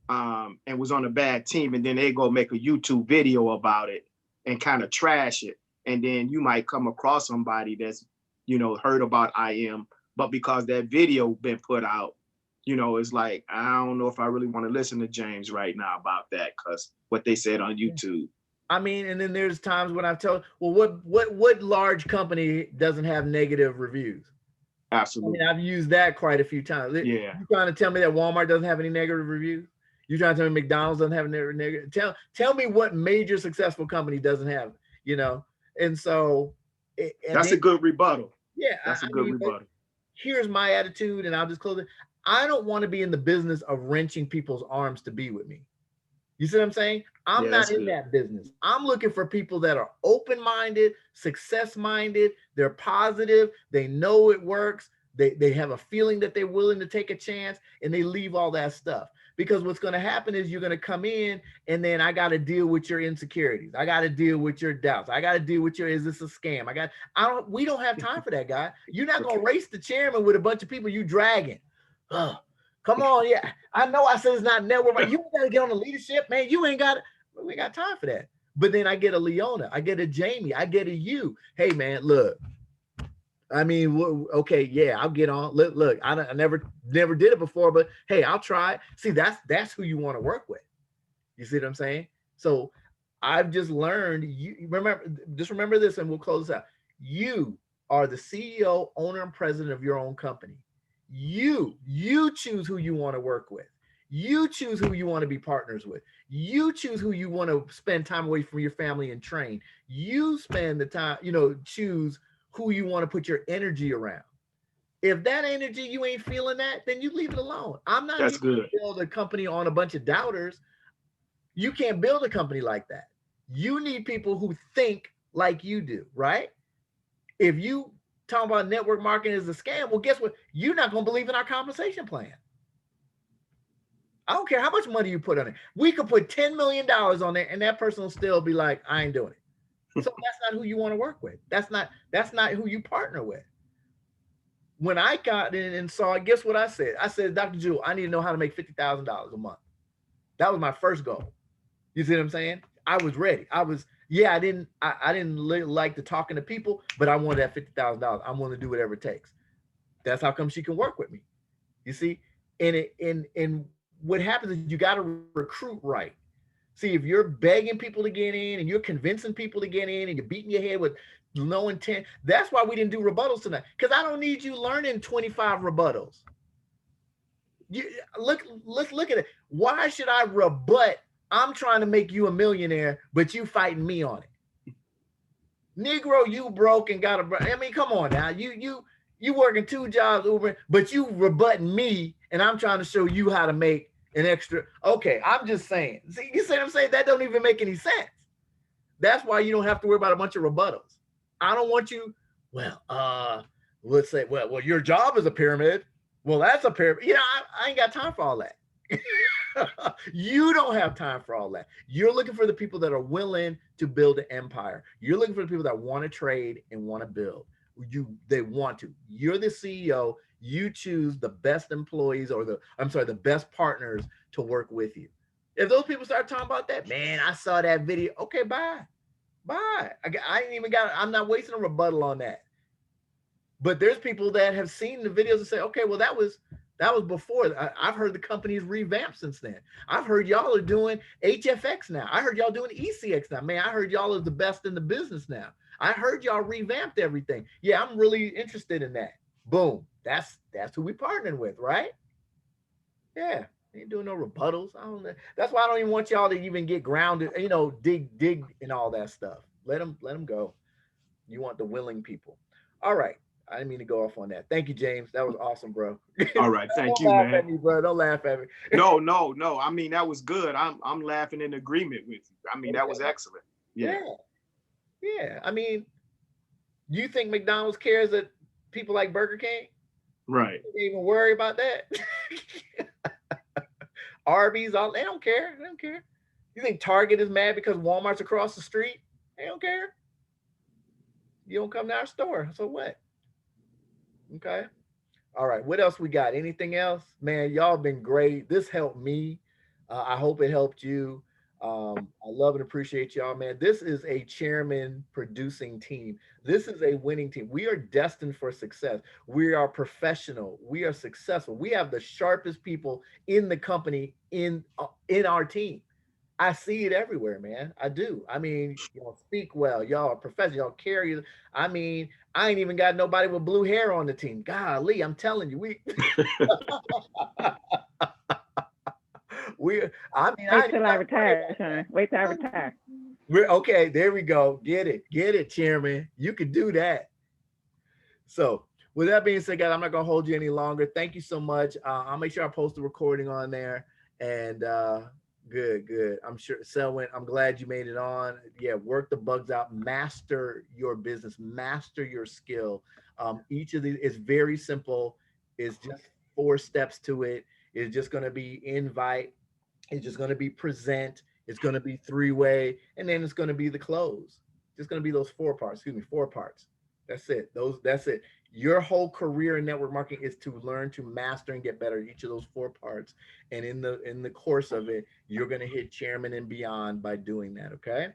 and was on a bad team, and then they go make a YouTube video about it and kind of trash it. And then you might come across somebody that's, you know, heard about IM, but because that video been put out, you know, it's like, I don't know if I really want to listen to James right now about that, because what they said on YouTube. I mean, and then there's times when I've told, well, what large company doesn't have negative reviews? Absolutely. I mean, I've used that quite a few times. Yeah. You trying to tell me that Walmart doesn't have any negative reviews? You trying to tell me McDonald's doesn't have any negative? Tell me what major successful company doesn't have, you know? And so, that's a good rebuttal. Yeah, that's a good rebuttal. Here's my attitude, and I'll just close it. I don't want to be in the business of wrenching people's arms to be with me. You see what I'm saying? I'm not in that business. I'm looking for people that are open-minded, success-minded, they're positive, they know it works, they have a feeling that they're willing to take a chance, and they leave all that stuff. Because what's going to happen is you're going to come in, and then I got to deal with your insecurities. I got to deal with your doubts. I got to deal with your, is this a scam? We don't have time for that, guy. You're not going to race the chairman with a bunch of people you dragging. Ugh. Come on, yeah. I know I said it's not network, but you got to get on the leadership, man. You ain't got it. We ain't got time for that. But then I get a Leona, I get a Jamie, I get a you. Hey, man, look. I mean, okay, yeah, I'll get on. Look, I never did it before, but hey, I'll try it. See, that's who you want to work with. You see what I'm saying? So I've just learned. You remember this, and we'll close this out. You are the CEO, owner, and president of your own company. You choose who you want to work with. You choose who you want to be partners with. You choose who you want to spend time away from your family and train. You spend the time, choose who you want to put your energy around. If that energy, you ain't feeling that, then you leave it alone. I'm not here to build a company on a bunch of doubters. You can't build a company like that. You need people who think like you do, right? If you talking about network marketing is a scam, well, guess what? You're not going to believe in our compensation plan. I don't care how much money you put on it. We could put $10 million on there, and that person will still be like, I ain't doing it. So that's not who you want to work with. That's not who you partner with. When I got in and saw, guess what I said? I said, Dr. Jewell, I need to know how to make $50,000 a month. That was my first goal. You see what I'm saying? I was ready. I didn't like the talking to people, but I wanted that $50,000. I'm willing to do whatever it takes. That's how come she can work with me. You see? And what happens is you got to recruit right. See, if you're begging people to get in and you're convincing people to get in and you're beating your head with no intent, that's why we didn't do rebuttals tonight. Because I don't need you learning 25 rebuttals. Let's look at it. Why should I rebut? I'm trying to make you a millionaire, but you fighting me on it. Negro, you broke and got I mean, come on now. You working 2 jobs, Uber, but you rebutting me, and I'm trying to show you how to make an extra. Okay, I'm just saying. See, you see what I'm saying? That don't even make any sense. That's why you don't have to worry about a bunch of rebuttals. I don't want you. Well, let's say, well, your job is a pyramid. Well, that's a pyramid. I ain't got time for all that. You don't have time for all that. You're looking for the people that are willing to build an empire. You're looking for the people that want to trade and want to build. They want to. You're the CEO. You choose the best employees or the best partners to work with you. If those people start talking about that, man, I saw that video. Okay, bye. I ain't even I'm not wasting a rebuttal on that. But there's people that have seen the videos and say, okay, well, that was before. I've heard the company's revamped since then. I've heard y'all are doing HFX now. I heard y'all doing ECX now. Man, I heard y'all are the best in the business now. I heard y'all revamped everything. Yeah, I'm really interested in that. Boom. That's who we partnering with, right? Yeah. Ain't doing no rebuttals. I don't know. That's why I don't even want y'all to even get grounded, dig and all that stuff. Let them go. You want the willing people. All right. I didn't mean to go off on that. Thank you, James. That was awesome, bro. All right, thank Don't you, laugh man. at me, bro. Don't laugh at me. No. I mean, that was good. I'm laughing in agreement with you. I mean, that was excellent. Yeah. Yeah. I mean, you think McDonald's cares that people like Burger King? Right. They even worry about that? Arby's, they don't care. They don't care. You think Target is mad because Walmart's across the street? They don't care. You don't come to our store. So what? Okay. All right. What else we got? Anything else? Man, y'all been great. This helped me. I hope it helped you. I love and appreciate y'all, man. This is a chairman producing team. This is a winning team. We are destined for success. We are professional. We are successful. We have the sharpest people in the company in our team. I see it everywhere, man. I do. I mean, y'all speak well. Y'all are professional. Y'all carry. I mean, I ain't even got nobody with blue hair on the team. Golly, I'm telling you, we. I mean, wait till I retire, Shawn. Wait till I retire. We're okay. There we go. Get it, Chairman. You can do that. So, with that being said, guys, I'm not gonna hold you any longer. Thank you so much. I'll make sure I post the recording on there. And good. I'm sure, Selwyn, I'm glad you made it on. Yeah, work the bugs out. Master your business. Master your skill. Each of these is very simple. It's just 4 steps to it. It's just gonna be invite. It's just going to be present. It's going to be 3-way, and then it's going to be the close. Just going to be those 4 parts. 4 parts. That's it. That's it. Your whole career in network marketing is to learn to master and get better at each of those 4 parts. And in the course of it, you're going to hit chairman and beyond by doing that. Okay.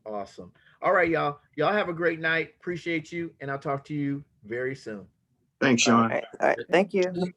Awesome. All right, y'all. Y'all have a great night. Appreciate you, and I'll talk to you very soon. Thanks, Shawn. All right. Thank you.